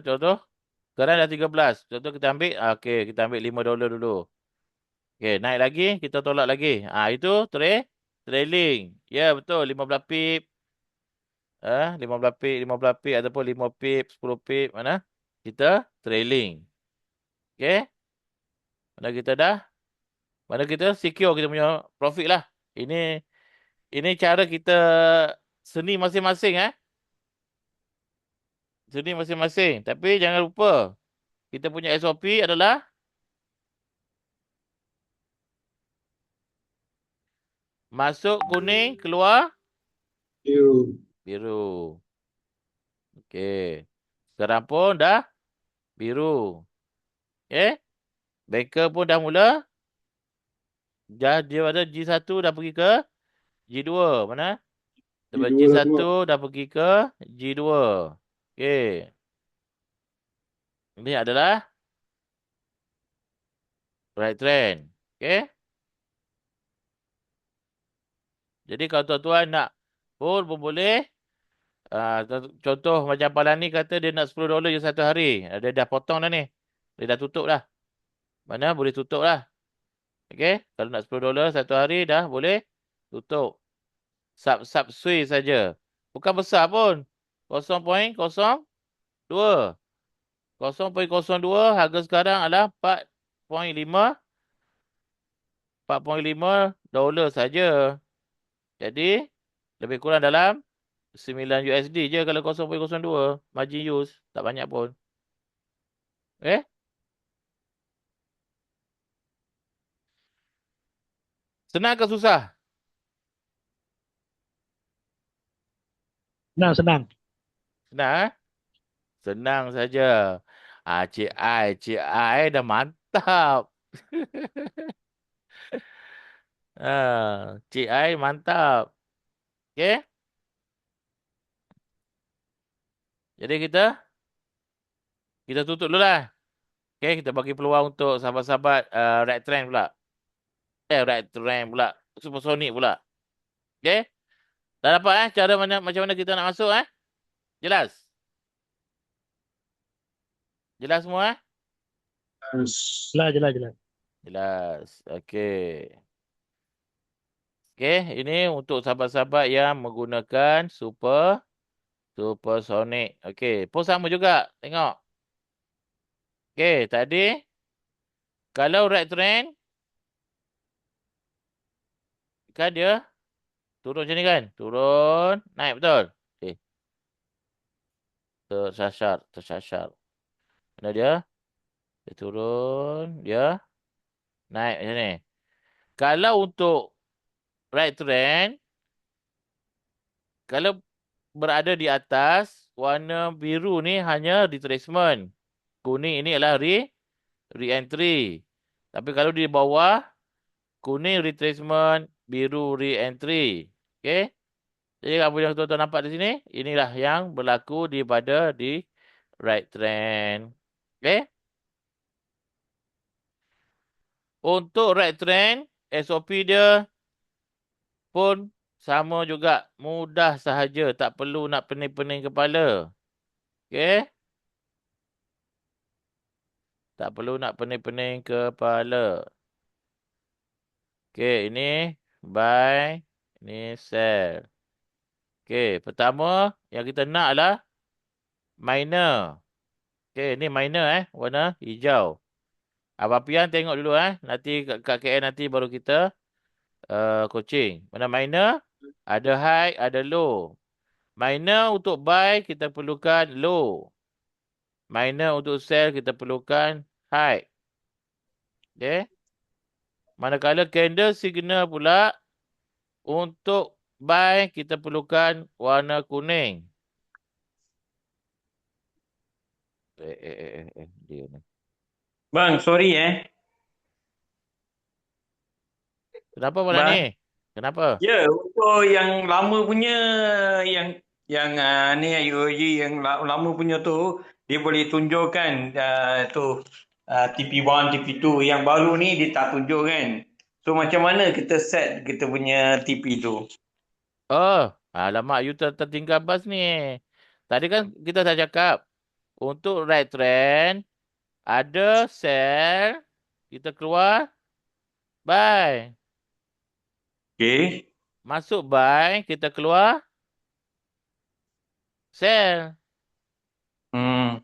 contoh Sekarang dah 13. Contoh kita ambil, okey, kita ambil $5 dulu. Okey, naik lagi, kita tolak lagi. Itu trailing. Ya, betul. 15 pip. 15 pip, 15 pip ataupun 5 pip, 10 pip. Mana? Kita trailing. Okey. Mana kita secure kita punya profit lah. Ini ini cara kita seni masing-masing Seni masing-masing. Tapi jangan lupa kita punya SOP adalah masuk kuning, keluar Biru. biru. Okey. Sekarang pun dah biru. Okey. Banker pun dah mula. Dia ada G1 dah pergi ke G2. Mana? Daripada Dua dah G1 keluar. dah pergi ke G2. Okey. Ini adalah right trend. Okey. Jadi kalau tuan-tuan nak pun boleh. Contoh macam Palani kata dia nak $10 je satu hari. Dia dah potong dah ni. Dia dah tutup dah. Mana boleh tutup lah. Okey. Kalau nak $10 satu hari dah boleh tutup. Sub swing saja. Bukan besar pun. 0.02. 0.02 harga sekarang adalah 4.5 saja. Jadi lebih kurang dalam $9 je kalau 0.02 margin use. Tak banyak pun. Senang ke susah? Senang. Senang Senang saja. Cik Ai dah mantap. Cik Ai mantap. Okey. Jadi kita tutup dulu lah. Okey, kita bagi peluang untuk sahabat-sahabat Red Trend pula. Red Trend pula. Supersonic pula. Okey. Dah dapat cara macam mana kita nak masuk Jelas? Jelas semua Yes. Jelas. Jelas. Okey. Okey, ini untuk sahabat-sahabat yang menggunakan Supersonic. Okey, pun sama juga. Tengok. Okey, tadi kalau right trend kan dia turun macam ni kan? Turun, naik betul. Okey, tersasar. Mana dia? Dia turun, dia naik macam ni. Kalau untuk right trend, kalau berada di atas, warna biru ni hanya retracement. Kuning ini adalah re-entry. Tapi kalau di bawah, kuning retracement, biru re-entry. Okey. Jadi apa yang tuan-tuan nampak di sini, inilah yang berlaku di right trend. Okey. Untuk right trend, SOP dia pun sama juga. Mudah sahaja. Tak perlu nak pening-pening kepala. Okey. Tak perlu nak pening-pening kepala. Okey, ini buy. Ini sell. Okey, pertama yang kita nak adalah minor. Okey, ini minor warna hijau. Abang Pian tengok dulu nanti kat KL nanti baru kita coaching. Mana minor? Ada high, ada low. Minor untuk buy kita perlukan low. Minor untuk sell kita perlukan high. Okey. Manakala candle signal pula untuk buy kita perlukan warna kuning. Dia ni. Bang, sorry Kenapa malam Bang. ni? Kenapa? Ya, untuk yang lama punya yang ni UOG yang lama punya tu dia boleh tunjukkan tu TP1, TP2. Yang baru ni dia tak tunjuk kan. So macam mana kita set kita punya TP tu? Oh, alamak you tertinggal bas ni. Tadi kan kita dah cakap Untuk right trend, ada sell, kita keluar buy. Okey. Masuk buy, kita keluar sell. Hmm.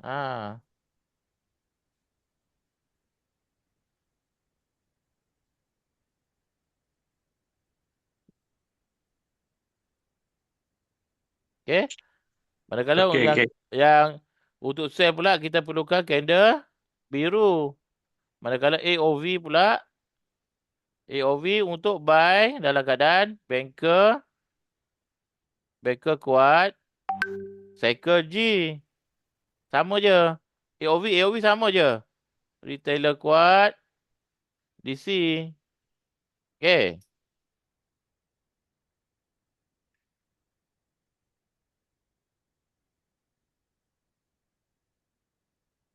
Ha. Okey. Manakala Okey, yang okey. yang untuk sell pula kita perlukan candle biru. Manakala AOV pula, AOV untuk buy dalam keadaan banker kuat, cycle G. Sama je. AOV sama je. Retailer kuat, DC. Okay.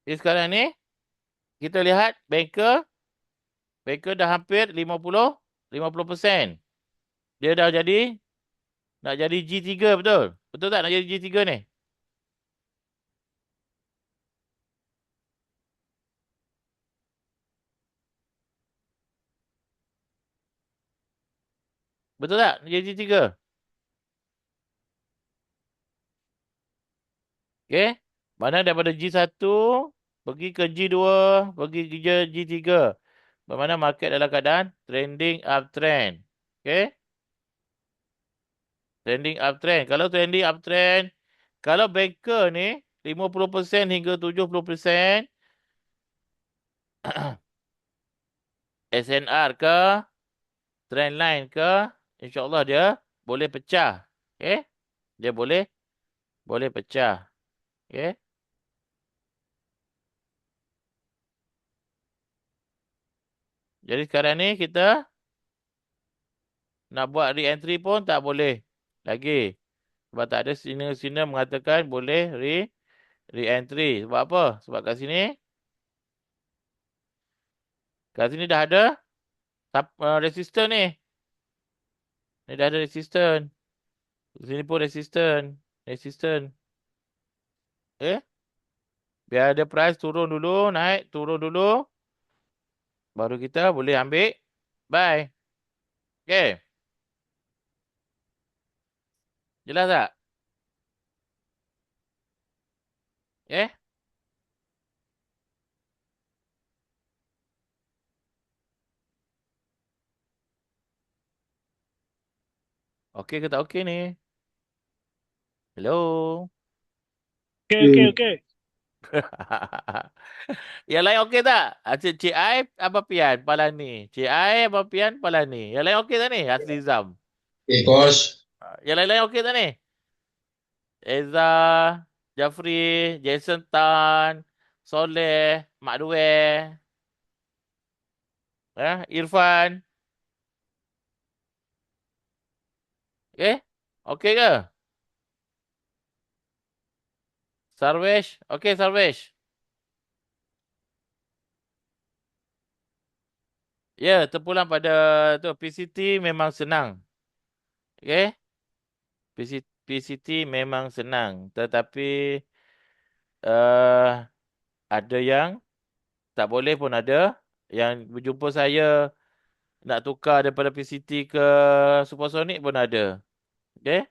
Jadi sekarang ni, kita lihat banker dah hampir 50%. Dia dah nak jadi G3, betul? Betul tak nak jadi G3 ni? Betul tak nak jadi G3? Okay. Mana daripada G1 pergi ke G2, pergi ke G3. Bermakna market dalam keadaan trending uptrend. Okay. Trending uptrend. Kalau trending uptrend, kalau banker ni 50% hingga 70% SNR ke, trendline ke, insyaAllah dia boleh pecah. Okay. Dia boleh pecah. Okay. Jadi sekarang ni kita nak buat re-entry pun tak boleh lagi. Sebab tak ada sinar mengatakan boleh re-entry. Sebab apa? Sebab kat sini dah ada resistor ni. Ni dah ada resistor. Sini pun resistor. Okay. Biar ada price turun dulu, naik, turun dulu. Baru kita boleh ambil buy. Okay. Jelas tak? Okay. Okey ke tak okey ni? Hello? Okey, okey, Okay. okey. Yang lain okey tak? Cik I apa Pian Palan ni? Cik I apa Pian Palan ni? Yang lain okey tak ni? Asli Zam. Coach. Yang lain-lain okey tak ni? Eza, Jafri, Jason Tan, Soleh, Mak Due, Irfan. Okay? Okey ke? Sarvesh? Okey Sarvesh. Ya, terpulang pada tu PCT memang senang. Okay? PCT memang senang. Tetapi ada yang tak boleh pun ada. Yang berjumpa saya nak tukar daripada PCT ke Supersonic pun ada. Okay?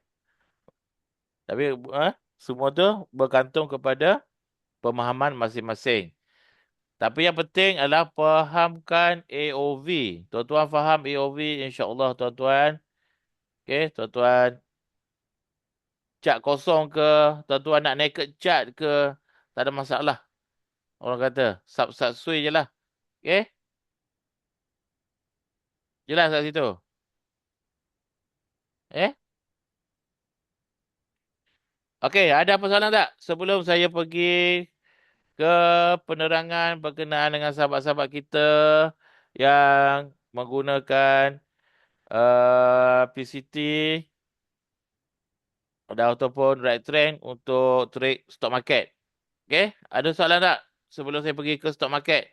Tapi semua tu bergantung kepada pemahaman masing-masing. Tapi yang penting adalah fahamkan AOV. Tuan-tuan faham AOV, insya-Allah tuan-tuan. Okey, tuan-tuan cat kosong ke, tuan-tuan nak naked cat ke, tak ada masalah. Orang kata, sub sui je lah. Okey? Jelas kat situ? Eh? Okey, ada apa soalan tak? Sebelum saya pergi ke penerangan berkenaan dengan sahabat-sahabat kita yang menggunakan PCT ataupun right trend untuk trade stock market. Okay, ada soalan tak sebelum saya pergi ke stock market?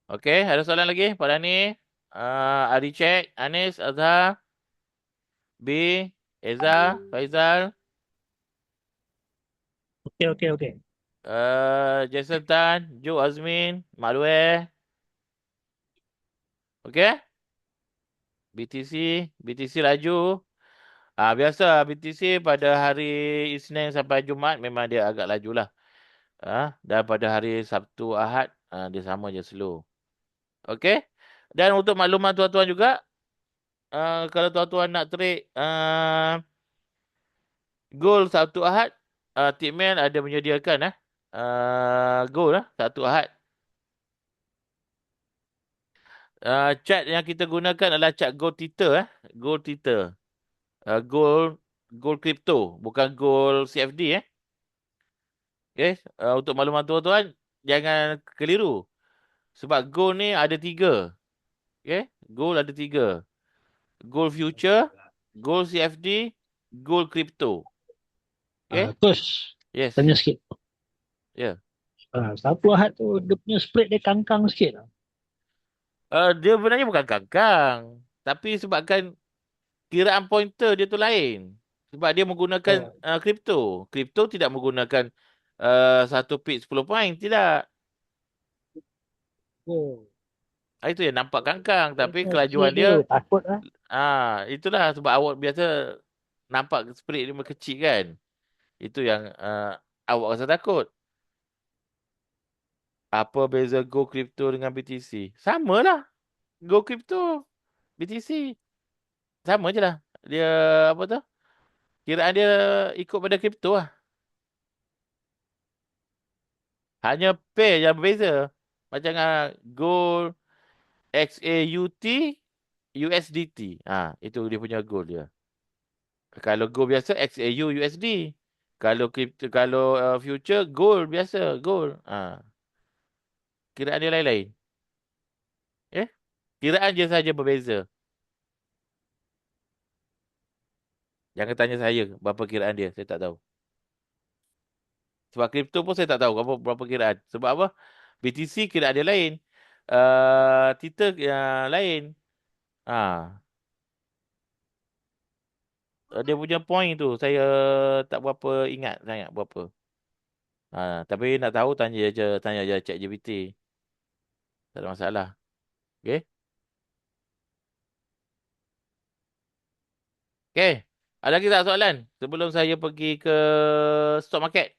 Okey, ada soalan lagi pada ni? Adi Cek, Anis, Azhar, B, Eza, Faizal, Okey. Jason Tan, Jo Azmin, Malware. Okey? BTC laju. Biasa BTC pada hari Isnin sampai Jumaat memang dia agak laju lah. Dan pada hari Sabtu Ahad dia sama je slow. Okey? Dan untuk makluman tuan-tuan juga, kalau tuan-tuan nak trade gold Sabtu Ahad, Tipman ada menyediakan gold Sabtu Ahad. Chart yang kita gunakan adalah chart gold tether gold tether. Gold crypto, bukan gold CFD Okay. Untuk makluman tuan-tuan, jangan keliru. Sebab gold ni ada 3. Okay. Gold ada 3. Gold future, gold CFD, gold crypto. Okay. Coach, Yes. tanya sikit. Ya. Sabtu Ahad tu dia punya spread dia kangkang sikit. Dia sebenarnya bukan kangkang. Tapi sebabkan kiraan pointer dia tu lain. Sebab dia menggunakan crypto. Crypto tidak menggunakan 1 pip 10 point. Tidak. Oh. Itu yang nampak kangkang. Tapi Kecil kelajuan tu, dia, takut lah. itulah sebab awak biasa nampak spread dia kecil kan. Itu yang awak rasa takut. Apa beza Go Crypto dengan BTC? Sama lah. Go Crypto, BTC. Sama je lah. Dia apa tu? Kiraan dia ikut pada kripto lah. Hanya pair yang berbeza. Macam gold XAUT USDT. Itu dia punya gold dia. Kalau gold biasa XAU USD. Kalau future gold biasa gold. Kiraan dia lain-lain. Kiraan je saja berbeza. Jangan tanya saya berapa kiraan dia. Saya tak tahu. Sebab kripto pun saya tak tahu berapa kiraan. Sebab apa? BTC kiraan dia lain. Tether lain. Dia punya point tu saya tak berapa ingat sangat berapa. Tapi nak tahu tanya je ChatGPT. Tak ada masalah. Okey. Okey. Ada lagi tak soalan sebelum saya pergi ke stock market?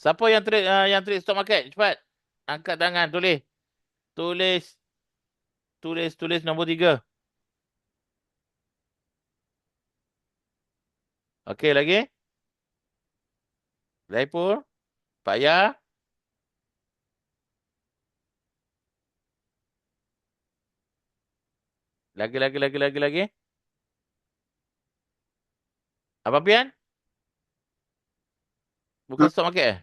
Siapa yang trade stock market? Cepat. Angkat tangan, tulis. Tulis nombor 3. Okey lagi? Raipur, Pak Ya. Lagi. Apa Pian? Bukan stock market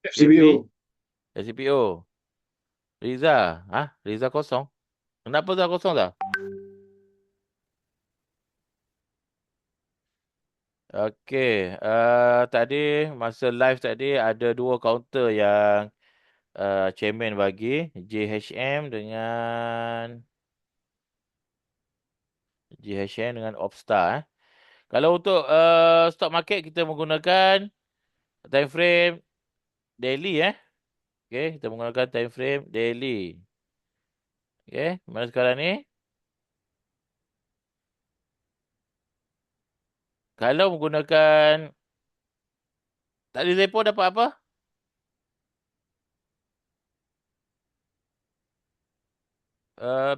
FCPO. SCPO. Riza. Riza kosong. Kenapa dah kosong dah? Okey. Tadi masa live tadi ada 2 kaunter yang chairman bagi. JHM dengan Opstar. Kalau untuk stock market kita menggunakan time frame daily Okey, kita menggunakan time frame daily. Okey, mana sekarang ni? Kalau menggunakan tadi Zepo dapat apa?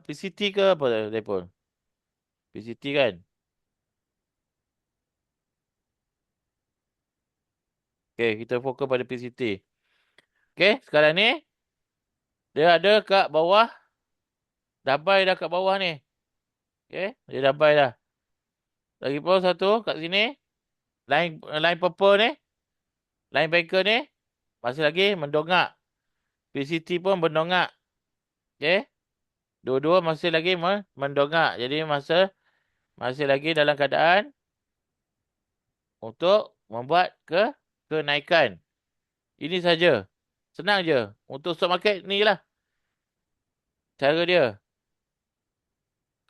PCT ke apa Zepo? PCT kan? Okey, kita fokus pada PCT. Okey, sekarang ni dia ada kat bawah. Dah buy dah kat bawah ni. Okey, dia dah buy dah. Lagi pun satu kat sini. Line purple ni. Line banker ni. Masih lagi mendongak. PCT pun mendongak. Okey. Dua-dua masih lagi mendongak. Jadi masih lagi dalam keadaan untuk membuat kenaikan. Ini saja. Senang je. Untuk stock market ni lah cara dia.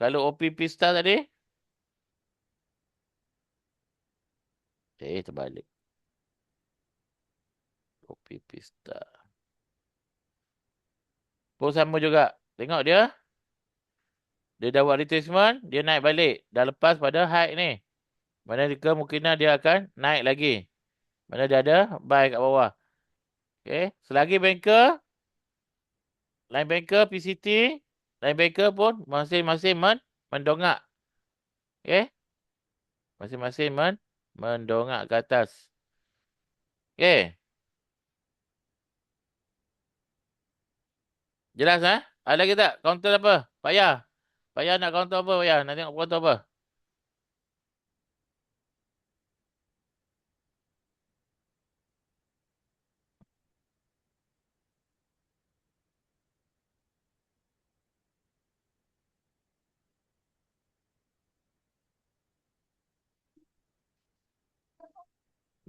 Kalau OPP Star tadi, terbalik. OPP Star. Pun sama juga. Tengok dia. Dia dah buat retracement, dia naik balik. Dah lepas pada high ni. Mana kemungkinan dia akan naik lagi. Mana dia ada buy kat bawah. Okay. Selagi banker, line banker, PCT, line banker pun masing-masing mendongak. Okay. Masing-masing mendongak ke atas. Okay. Jelas ada lagi tak? Counter apa? Payah. Payah nak counter apa? Payah. Nak tengok counter apa?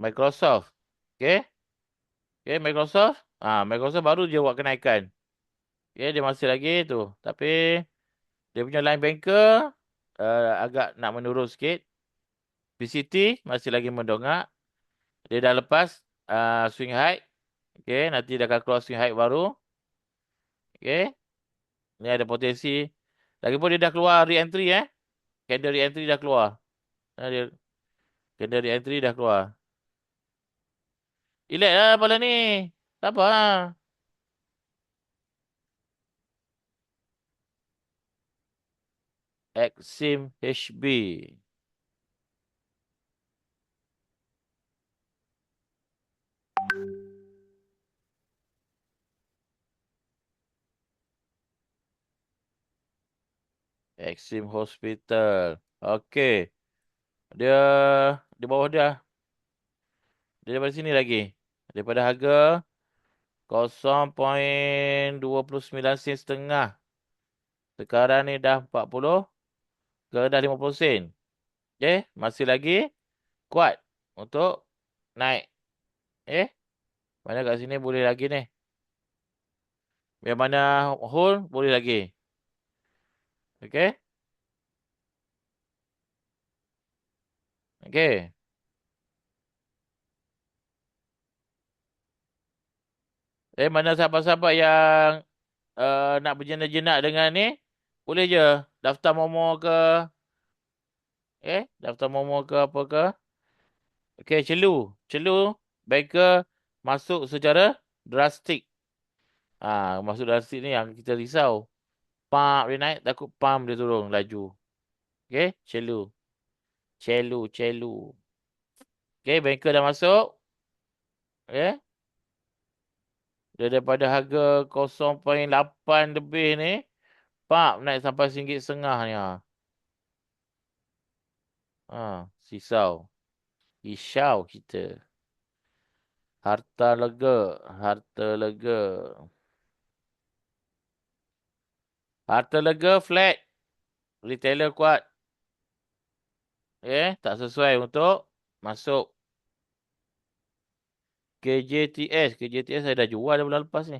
Microsoft. Okay. Okay, Microsoft. Microsoft baru je buat kenaikan. Okay, dia masih lagi tu. Tapi dia punya line banker agak nak menurun sikit. PCT masih lagi mendongak. Dia dah lepas swing high. Okay, nanti dia akan keluar swing high baru. Okay. Ni ada potensi. Lagipun dia dah keluar re-entry Candle re-entry dah keluar. Dia candle re-entry dah keluar. Relax lah pala ni. Tak apa lah. Exim HB. Exim Hospital. Okey. Dia di bawah dia. Dia daripada sini lagi. Daripada harga 0.29 sen setengah. Sekarang ni dah 40 ke dah 50 sen. Okey, masih lagi kuat untuk naik. Mana kat sini boleh lagi ni. Yang mana hold boleh lagi. Okey. Okey. Mana sahabat-sahabat yang nak berjenak-jenak dengan ni, boleh je daftar Momo ke, daftar Momo ke apa ke. Okey, Celu banker masuk secara drastik. Masuk drastik ni yang kita risau. Pump dia naik, takut pump dia turun laju. Okey, Celu. Okey, banker dah masuk. Okey. Dia daripada harga 0.8 lebih ni, pump naik sampai RM1.5 ni. Sisau. Risau kita. Harta lega. Harta lega flat. Retailer kuat. Tak sesuai untuk masuk. KJTS saya dah jual dah bulan lepas ni.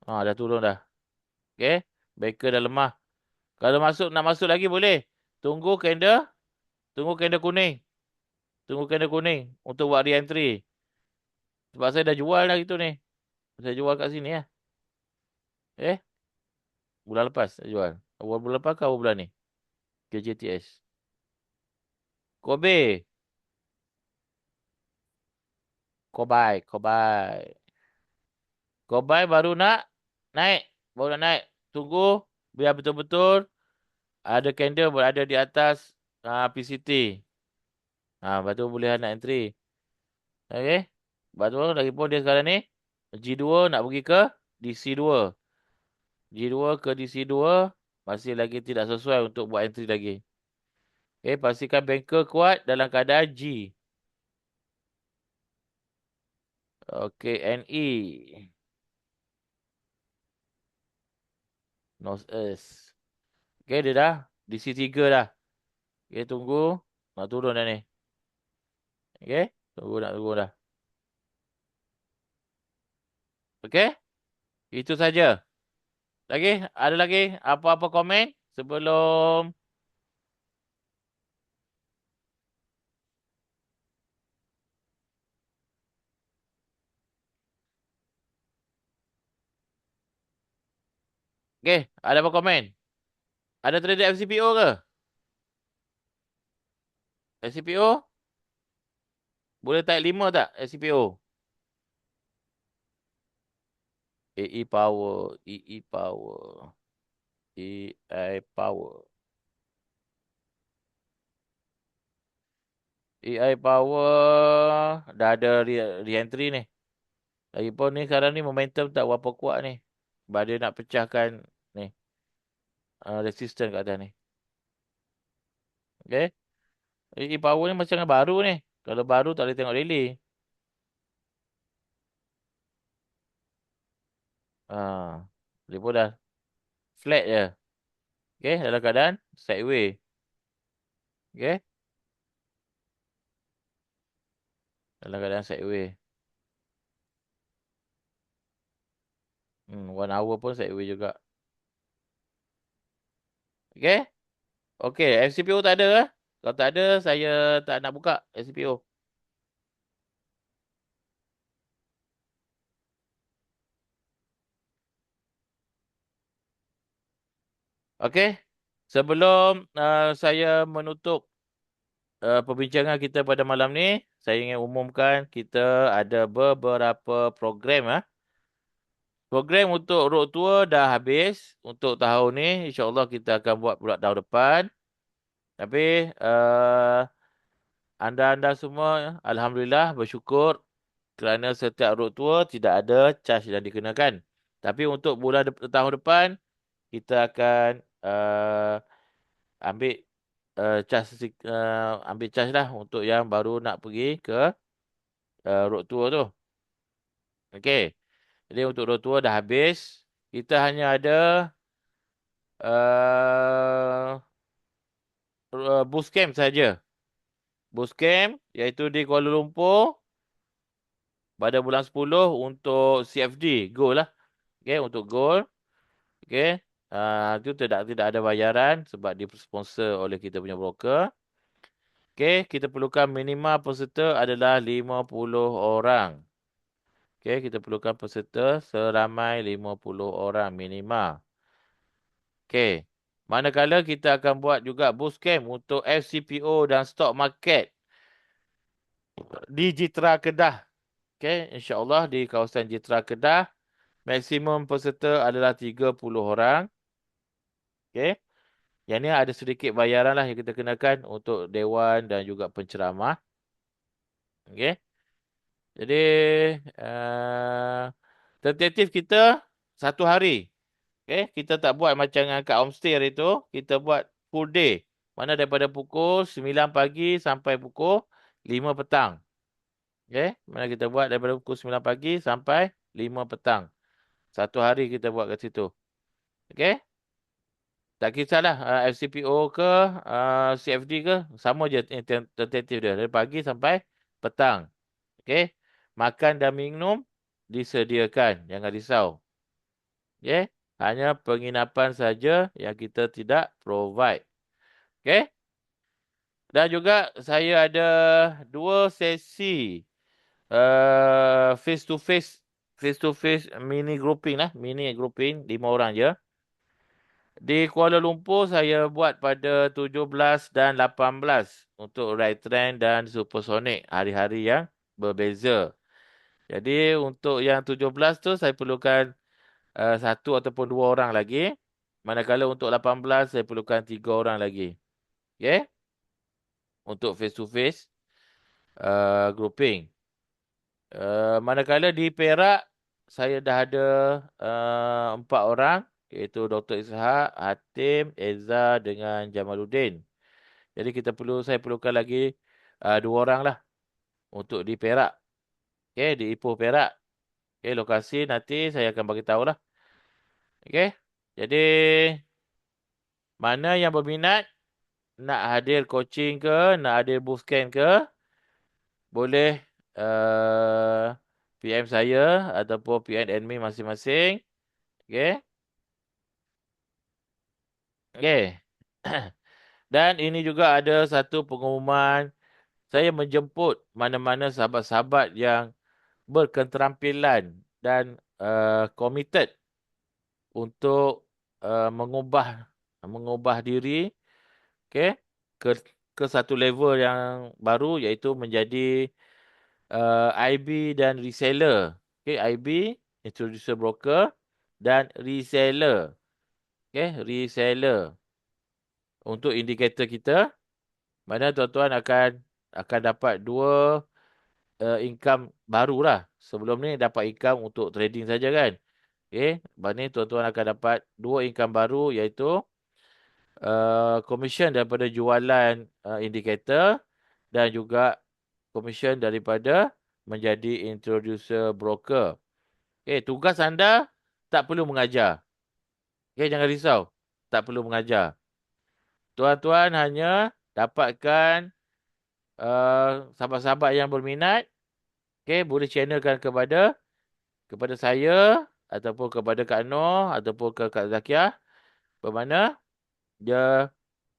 Dah turun dah. Okay. Banker dah lemah. Kalau nak masuk lagi boleh. Tunggu candle kuning. Tunggu candle kuning untuk buat re-entry. Sebab saya dah jual dah gitu ni. Saya jual kat sini . Bulan lepas saya jual. Bulan lepas ke bulan ni? KJTS. Kobe. Kobai baru nak naik. Tunggu biar betul-betul ada candle berada di atas PCT. Lepas tu boleh nak entry. Okey. Lepas tu lagipun dia sekarang ni G2 nak pergi ke DC2. G2 ke DC2 masih lagi tidak sesuai untuk buat entry lagi. Pastikan banker kuat dalam keadaan G. Okey, NE. North East. Okey, dia dah DC3 dah. Okey, tunggu. Nak turun dah ni. Okey, tunggu dah. Okey? Itu saja. Lagi? Ada lagi apa-apa komen sebelum okey, ada apa komen? Ada trader FCPO ke? FCPO? Boleh type 5 tak FCPO? AE Power, EE Power, AI Power. AI Power dah ada re-entry ni. Lagipun ni sekarang ni momentum tak berapa kuat ni. Sebab dia nak pecahkan ni resistance kat atas ni. Okay. AI Power ni macam baru ni. Kalau baru tak boleh tengok daily. Dia pun dah flat je. Okay. Dalam keadaan sideways. Okay. Dalam keadaan sideways. 1 hour pun sideways juga. Okay. Okay. FCPO tak ada lah. Kalau tak ada, saya tak nak buka FCPO. Okay. Sebelum saya menutup perbincangan kita pada malam ni, saya ingin umumkan kita ada beberapa program. Program untuk Road Tour dah habis untuk tahun ni. InsyaAllah kita akan buat pula tahun depan. Tapi anda-anda semua Alhamdulillah bersyukur kerana setiap Road Tour tidak ada charge yang dikenakan. Tapi untuk bulan tahun depan, kita akan ambil ambil charge lah untuk yang baru nak pergi ke road tour tu. Okey. Jadi untuk road tour dah habis. Kita hanya ada boost camp saja. Boost camp iaitu di Kuala Lumpur pada bulan 10 untuk CFD. Gold lah. Okey, untuk gold. Okey. Itu tidak ada bayaran sebab disponsor oleh kita punya broker. Okey, kita perlukan minima peserta adalah 50 orang. Okey, kita perlukan peserta seramai 50 orang minima. Okey. Manakala kita akan buat juga boost camp untuk FCPO dan stock market di Jitra Kedah. Okey, insya-Allah di kawasan Jitra Kedah maksimum peserta adalah 30 orang. Okey. Yang ni ada sedikit bayaran lah yang kita kenakan untuk dewan dan juga penceramah. Okey. Jadi tentatif kita 1 hari. Okay, kita tak buat macam kat homestay itu. Kita buat full day. Mana daripada pukul 9 pagi sampai pukul 5 petang. Okay, mana kita buat daripada pukul 9 pagi sampai 5 petang. 1 hari kita buat kat situ. Okay. Tak kisahlah FCPO ke CFD ke. Sama je tentatif dia. Dari pagi sampai petang. Okay. Makan dan minum disediakan. Jangan risau. Okay. Hanya penginapan saja yang kita tidak provide. Okay. Dan juga saya ada 2 sesi face to face mini grouping lah. Mini grouping 5 orang je. Di Kuala Lumpur saya buat pada 17 dan 18 untuk Ride Trend dan Supersonic. Hari-hari yang berbeza. Jadi untuk yang 17 tu saya perlukan 1 ataupun 2 orang lagi. Manakala untuk 18 saya perlukan 3 orang lagi. Okay. Untuk face to face grouping. Manakala di Perak saya dah ada 4 orang iaitu Dr. Ishak, Hatim, Eza dengan Jamaluddin. Jadi saya perlukan lagi 2 orang lah untuk di Perak. Okay, di Ipoh Perak. Okay, lokasi nanti saya akan bagi tahu lah. Okay. Jadi mana yang berminat nak hadir coaching ke, nak hadir bootcamp ke, boleh PM saya ataupun PM admin masing-masing. Okey. Okey. Dan ini juga ada satu pengumuman. Saya menjemput mana-mana sahabat-sahabat yang berketerampilan dan committed untuk mengubah diri, okey, ke satu level yang baru, iaitu menjadi IB dan reseller. Okey, IB, introducer broker, dan reseller. Okey, reseller untuk indikator kita, mana tuan-tuan akan dapat dua income barulah. Sebelum ni dapat income untuk trading saja kan. Okey, lepas ni tuan-tuan akan dapat dua income baru, iaitu commission daripada jualan indikator dan juga commission daripada menjadi introducer broker. Okey, tugas anda tak perlu mengajar. Okey, jangan risau. Tak perlu mengajar. Tuan-tuan hanya dapatkan sahabat-sahabat yang berminat. Okey, boleh channelkan kepada saya ataupun kepada Kak Noh ataupun ke Kak Zakiah, bermakna dia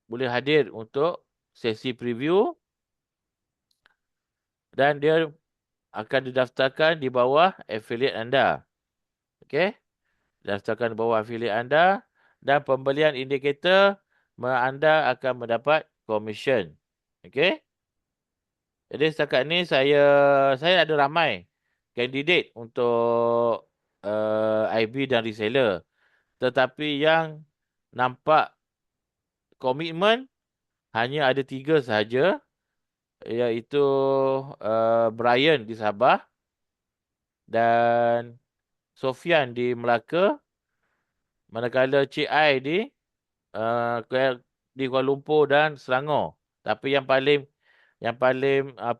boleh hadir untuk sesi preview dan dia akan didaftarkan di bawah affiliate anda. Okey, daftarkan di bawah affiliate anda dan pembelian indikator anda akan mendapat commission. Okey. Jadi setakat ni saya ada ramai kandidat untuk IB dan reseller. Tetapi yang nampak komitmen hanya ada 3 sahaja, iaitu Brian di Sabah dan Sofian di Melaka, manakala Cik Ai di Kuala Lumpur dan Selangor. Tapi yang paling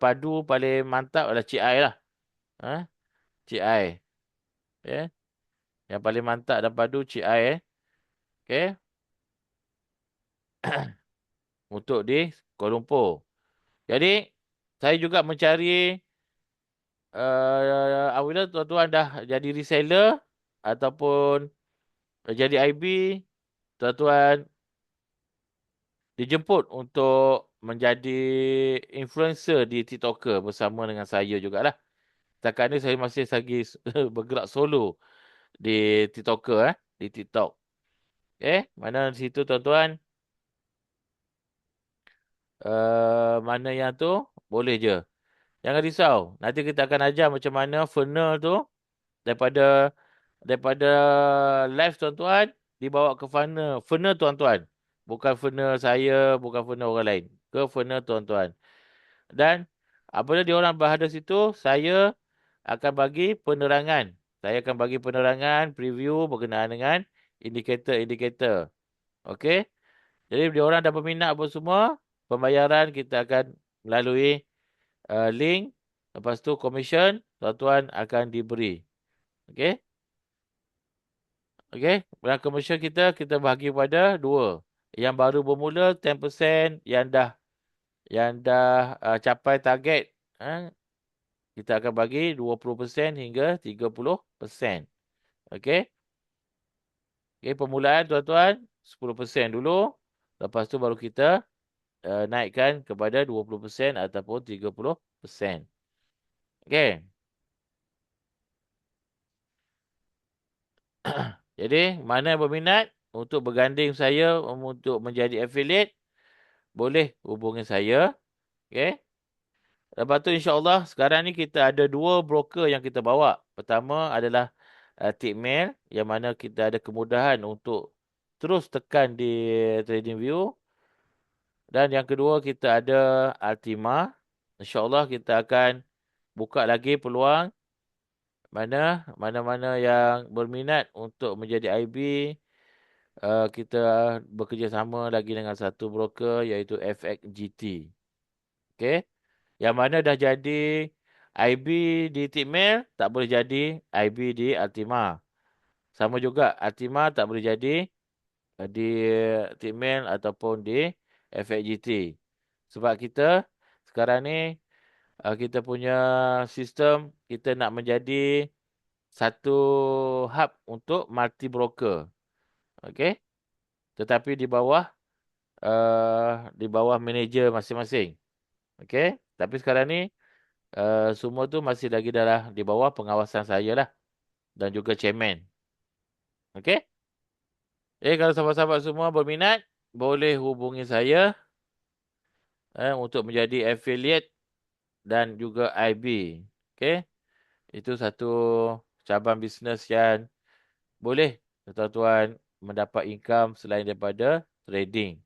padu, paling mantap adalah Cik Ai lah. Cik Ai. Okay. Yang paling mantap dan padu Cik Ai. Okay. Untuk di Kuala Lumpur. Jadi, saya juga mencari apabila tuan-tuan dah jadi reseller ataupun jadi IB, tuan-tuan dijemput untuk menjadi influencer di TikToker bersama dengan saya jugalah. Setakat ni saya masih lagi bergerak solo di TikToker, di TikTok. Mana di situ tuan-tuan, mana yang tu boleh je. Jangan risau. Nanti kita akan ajar macam mana funnel tu daripada live tuan-tuan dibawa ke funnel tuan-tuan. Bukan funnel saya, bukan funnel orang lain. Ke funnel tuan-tuan. Dan apabila diorang berada situ, saya akan bagi penerangan. Saya akan bagi penerangan, preview berkenaan dengan indikator-indikator. Okey. Jadi diorang dah berminat apa semua, pembayaran kita akan melalui link. Lepas tu commission tuan-tuan akan diberi. Okey. Okey, dan commission kita bahagi pada 2. Yang baru bermula 10%, yang dah capai target, kita akan bagi 20% hingga 30%. Okey. Okey, permulaan tuan-tuan 10% dulu. Lepas tu baru kita naikkan kepada 20% ataupun 30%. Okey. Jadi, mana yang berminat untuk berganding saya untuk menjadi affiliate, boleh hubungi saya. Okey. Lepas tu insya-Allah sekarang ni kita ada 2 broker yang kita bawa. Pertama adalah Tickmail, yang mana kita ada kemudahan untuk terus tekan di TradingView. Dan yang kedua kita ada Altima. InsyaAllah kita akan buka lagi peluang mana-mana yang berminat untuk menjadi IB. Kita bekerjasama lagi dengan satu broker iaitu FXGT. Okey. Yang mana dah jadi IB di Tickmail, tak boleh jadi IB di Altima. Sama juga, Altima tak boleh jadi di Tickmail ataupun di FXGT. Sebab kita sekarang ni kita punya sistem, kita nak menjadi satu hub untuk multi broker. Okey. Tetapi di bawah manager masing-masing. Okey. Tapi sekarang ni semua tu masih lagi di bawah pengawasan saya lah dan juga chairman. Okey. Kalau sahabat-sahabat semua berminat, boleh hubungi saya untuk menjadi affiliate dan juga IB. Okey. Itu satu cabang bisnes yang boleh tuan-tuan mendapat income selain daripada trading.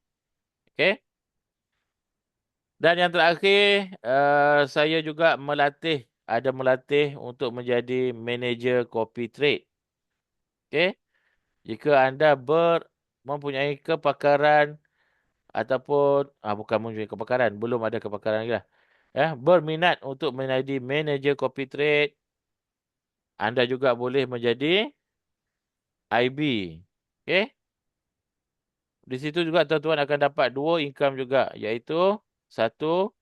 Okey. Dan yang terakhir, saya juga ada melatih untuk menjadi manager copy trade. Okey. Jika anda mempunyai kepakaran ataupun bukan mempunyai kepakaran, belum ada kepakaran lagi lah. Berminat untuk menjadi manager copy trade, anda juga boleh menjadi IB. Okey. Di situ juga tuan-tuan akan dapat 2 income juga, iaitu satu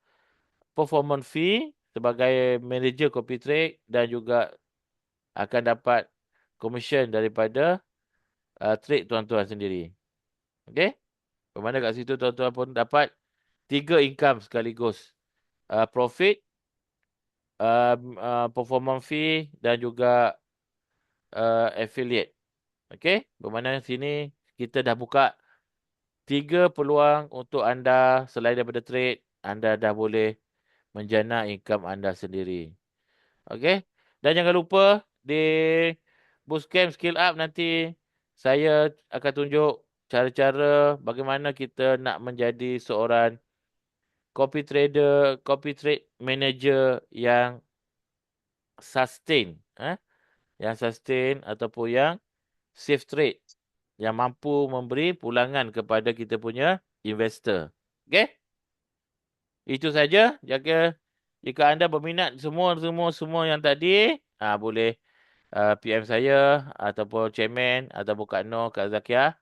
performance fee sebagai manager copy trade dan juga akan dapat commission daripada trade tuan-tuan sendiri. Okey? Bermakna kat situ tuan-tuan pun dapat 3 income sekaligus. Profit, performance fee dan juga affiliate. Okey? Bermakna sini kita dah buka 3 peluang untuk anda selain daripada trade, anda dah boleh menjana income anda sendiri. Okey? Dan jangan lupa di Bootcamp Skill Up nanti saya akan tunjuk cara-cara bagaimana kita nak menjadi seorang copy trade manager yang sustain, yang sustain ataupun yang safe trade, yang mampu memberi pulangan kepada kita punya investor. Okey? Itu saja. Jika anda berminat semua yang tadi, boleh PM saya ataupun chairman ataupun Kak Noh, Kak Zakia.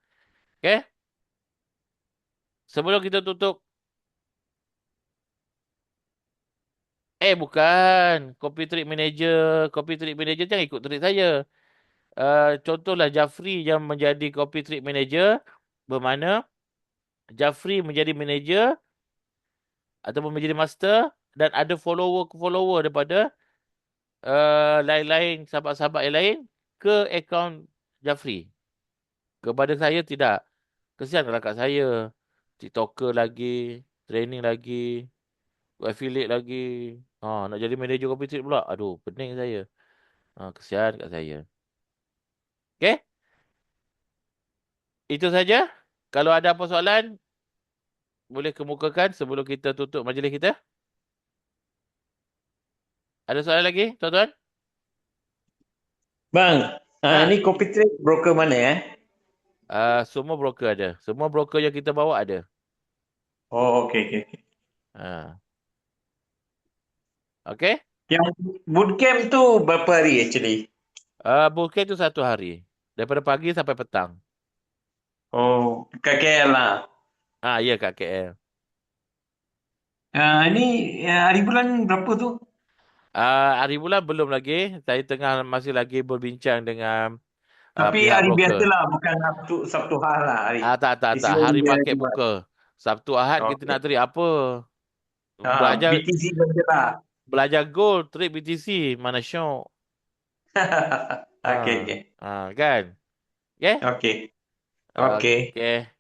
Okey? Sebelum kita tutup. Bukan. Copy trade manager jangan ikut trade saya. Contohlah Jafri yang menjadi copy trade manager, bermakna Jafri menjadi manager ataupun menjadi master dan ada follower daripada lain-lain sahabat-sahabat yang lain ke akaun Jafri. Kepada saya tidak. Kesian kalau kat saya. TikToker lagi, training lagi, affiliate lagi. Nak jadi manager copy trade pula. Aduh, pening saya. Kesian kat saya. Okey? Itu saja. Kalau ada apa soalan, boleh kemukakan sebelum kita tutup majlis kita. Ada soalan lagi, tuan-tuan? Bang, Ha. ni copy trade broker mana Semua broker ada. Semua broker yang kita bawa ada. Oh, okey. Ha. Okey? Yang bootcamp tu berapa hari actually? Bootcamp tu 1 hari. Daripada pagi sampai petang. Oh, kat KL lah. Ya, kat KL. Ni hari bulan berapa tu? Hari bulan belum lagi. Saya masih lagi berbincang dengan Tapi pihak hari biasa broker. lah, bukan Sabtu Ahad lah hari. Tak. Hari market buka. Sabtu Ahad kita nak trade apa? BTC saja lah. Belajar gold, trade BTC. Mana syok. Okey. Kan? Okay? Okey. Okay.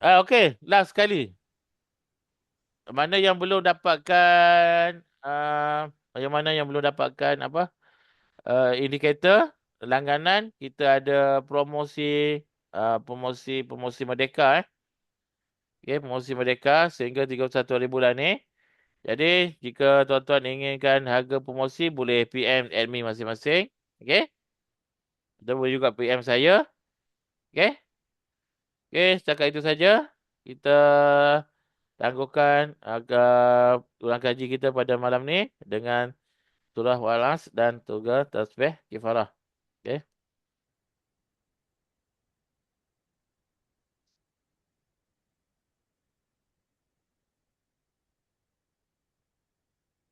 Okey. Last sekali. Mana yang belum dapatkan indikator langganan, kita ada promosi Merdeka Okey, promosi Merdeka sehingga 31 hari bulan ni. Jadi, jika tuan-tuan inginkan harga promosi, boleh PM admin masing-masing. Okey? Kita boleh juga PM saya. Okey? Okey, setakat itu saja. Kita tangguhkan ulang kaji kita pada malam ni dengan surah Walas dan tugas tasbih kifarah. Okey?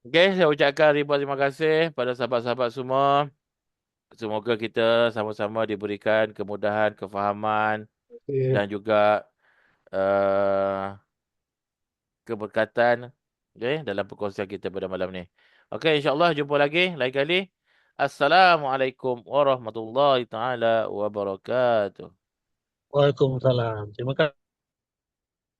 Okey, saya ucapkan ribuan terima kasih pada sahabat-sahabat semua. Semoga kita sama-sama diberikan kemudahan, kefahaman Okey. dan juga uh, keberkatan, dalam perkongsian kita pada malam ni. Okey, insya-Allah jumpa lagi lain kali. Assalamualaikum warahmatullahi taala wabarakatuh. Waalaikumsalam. Terima kasih.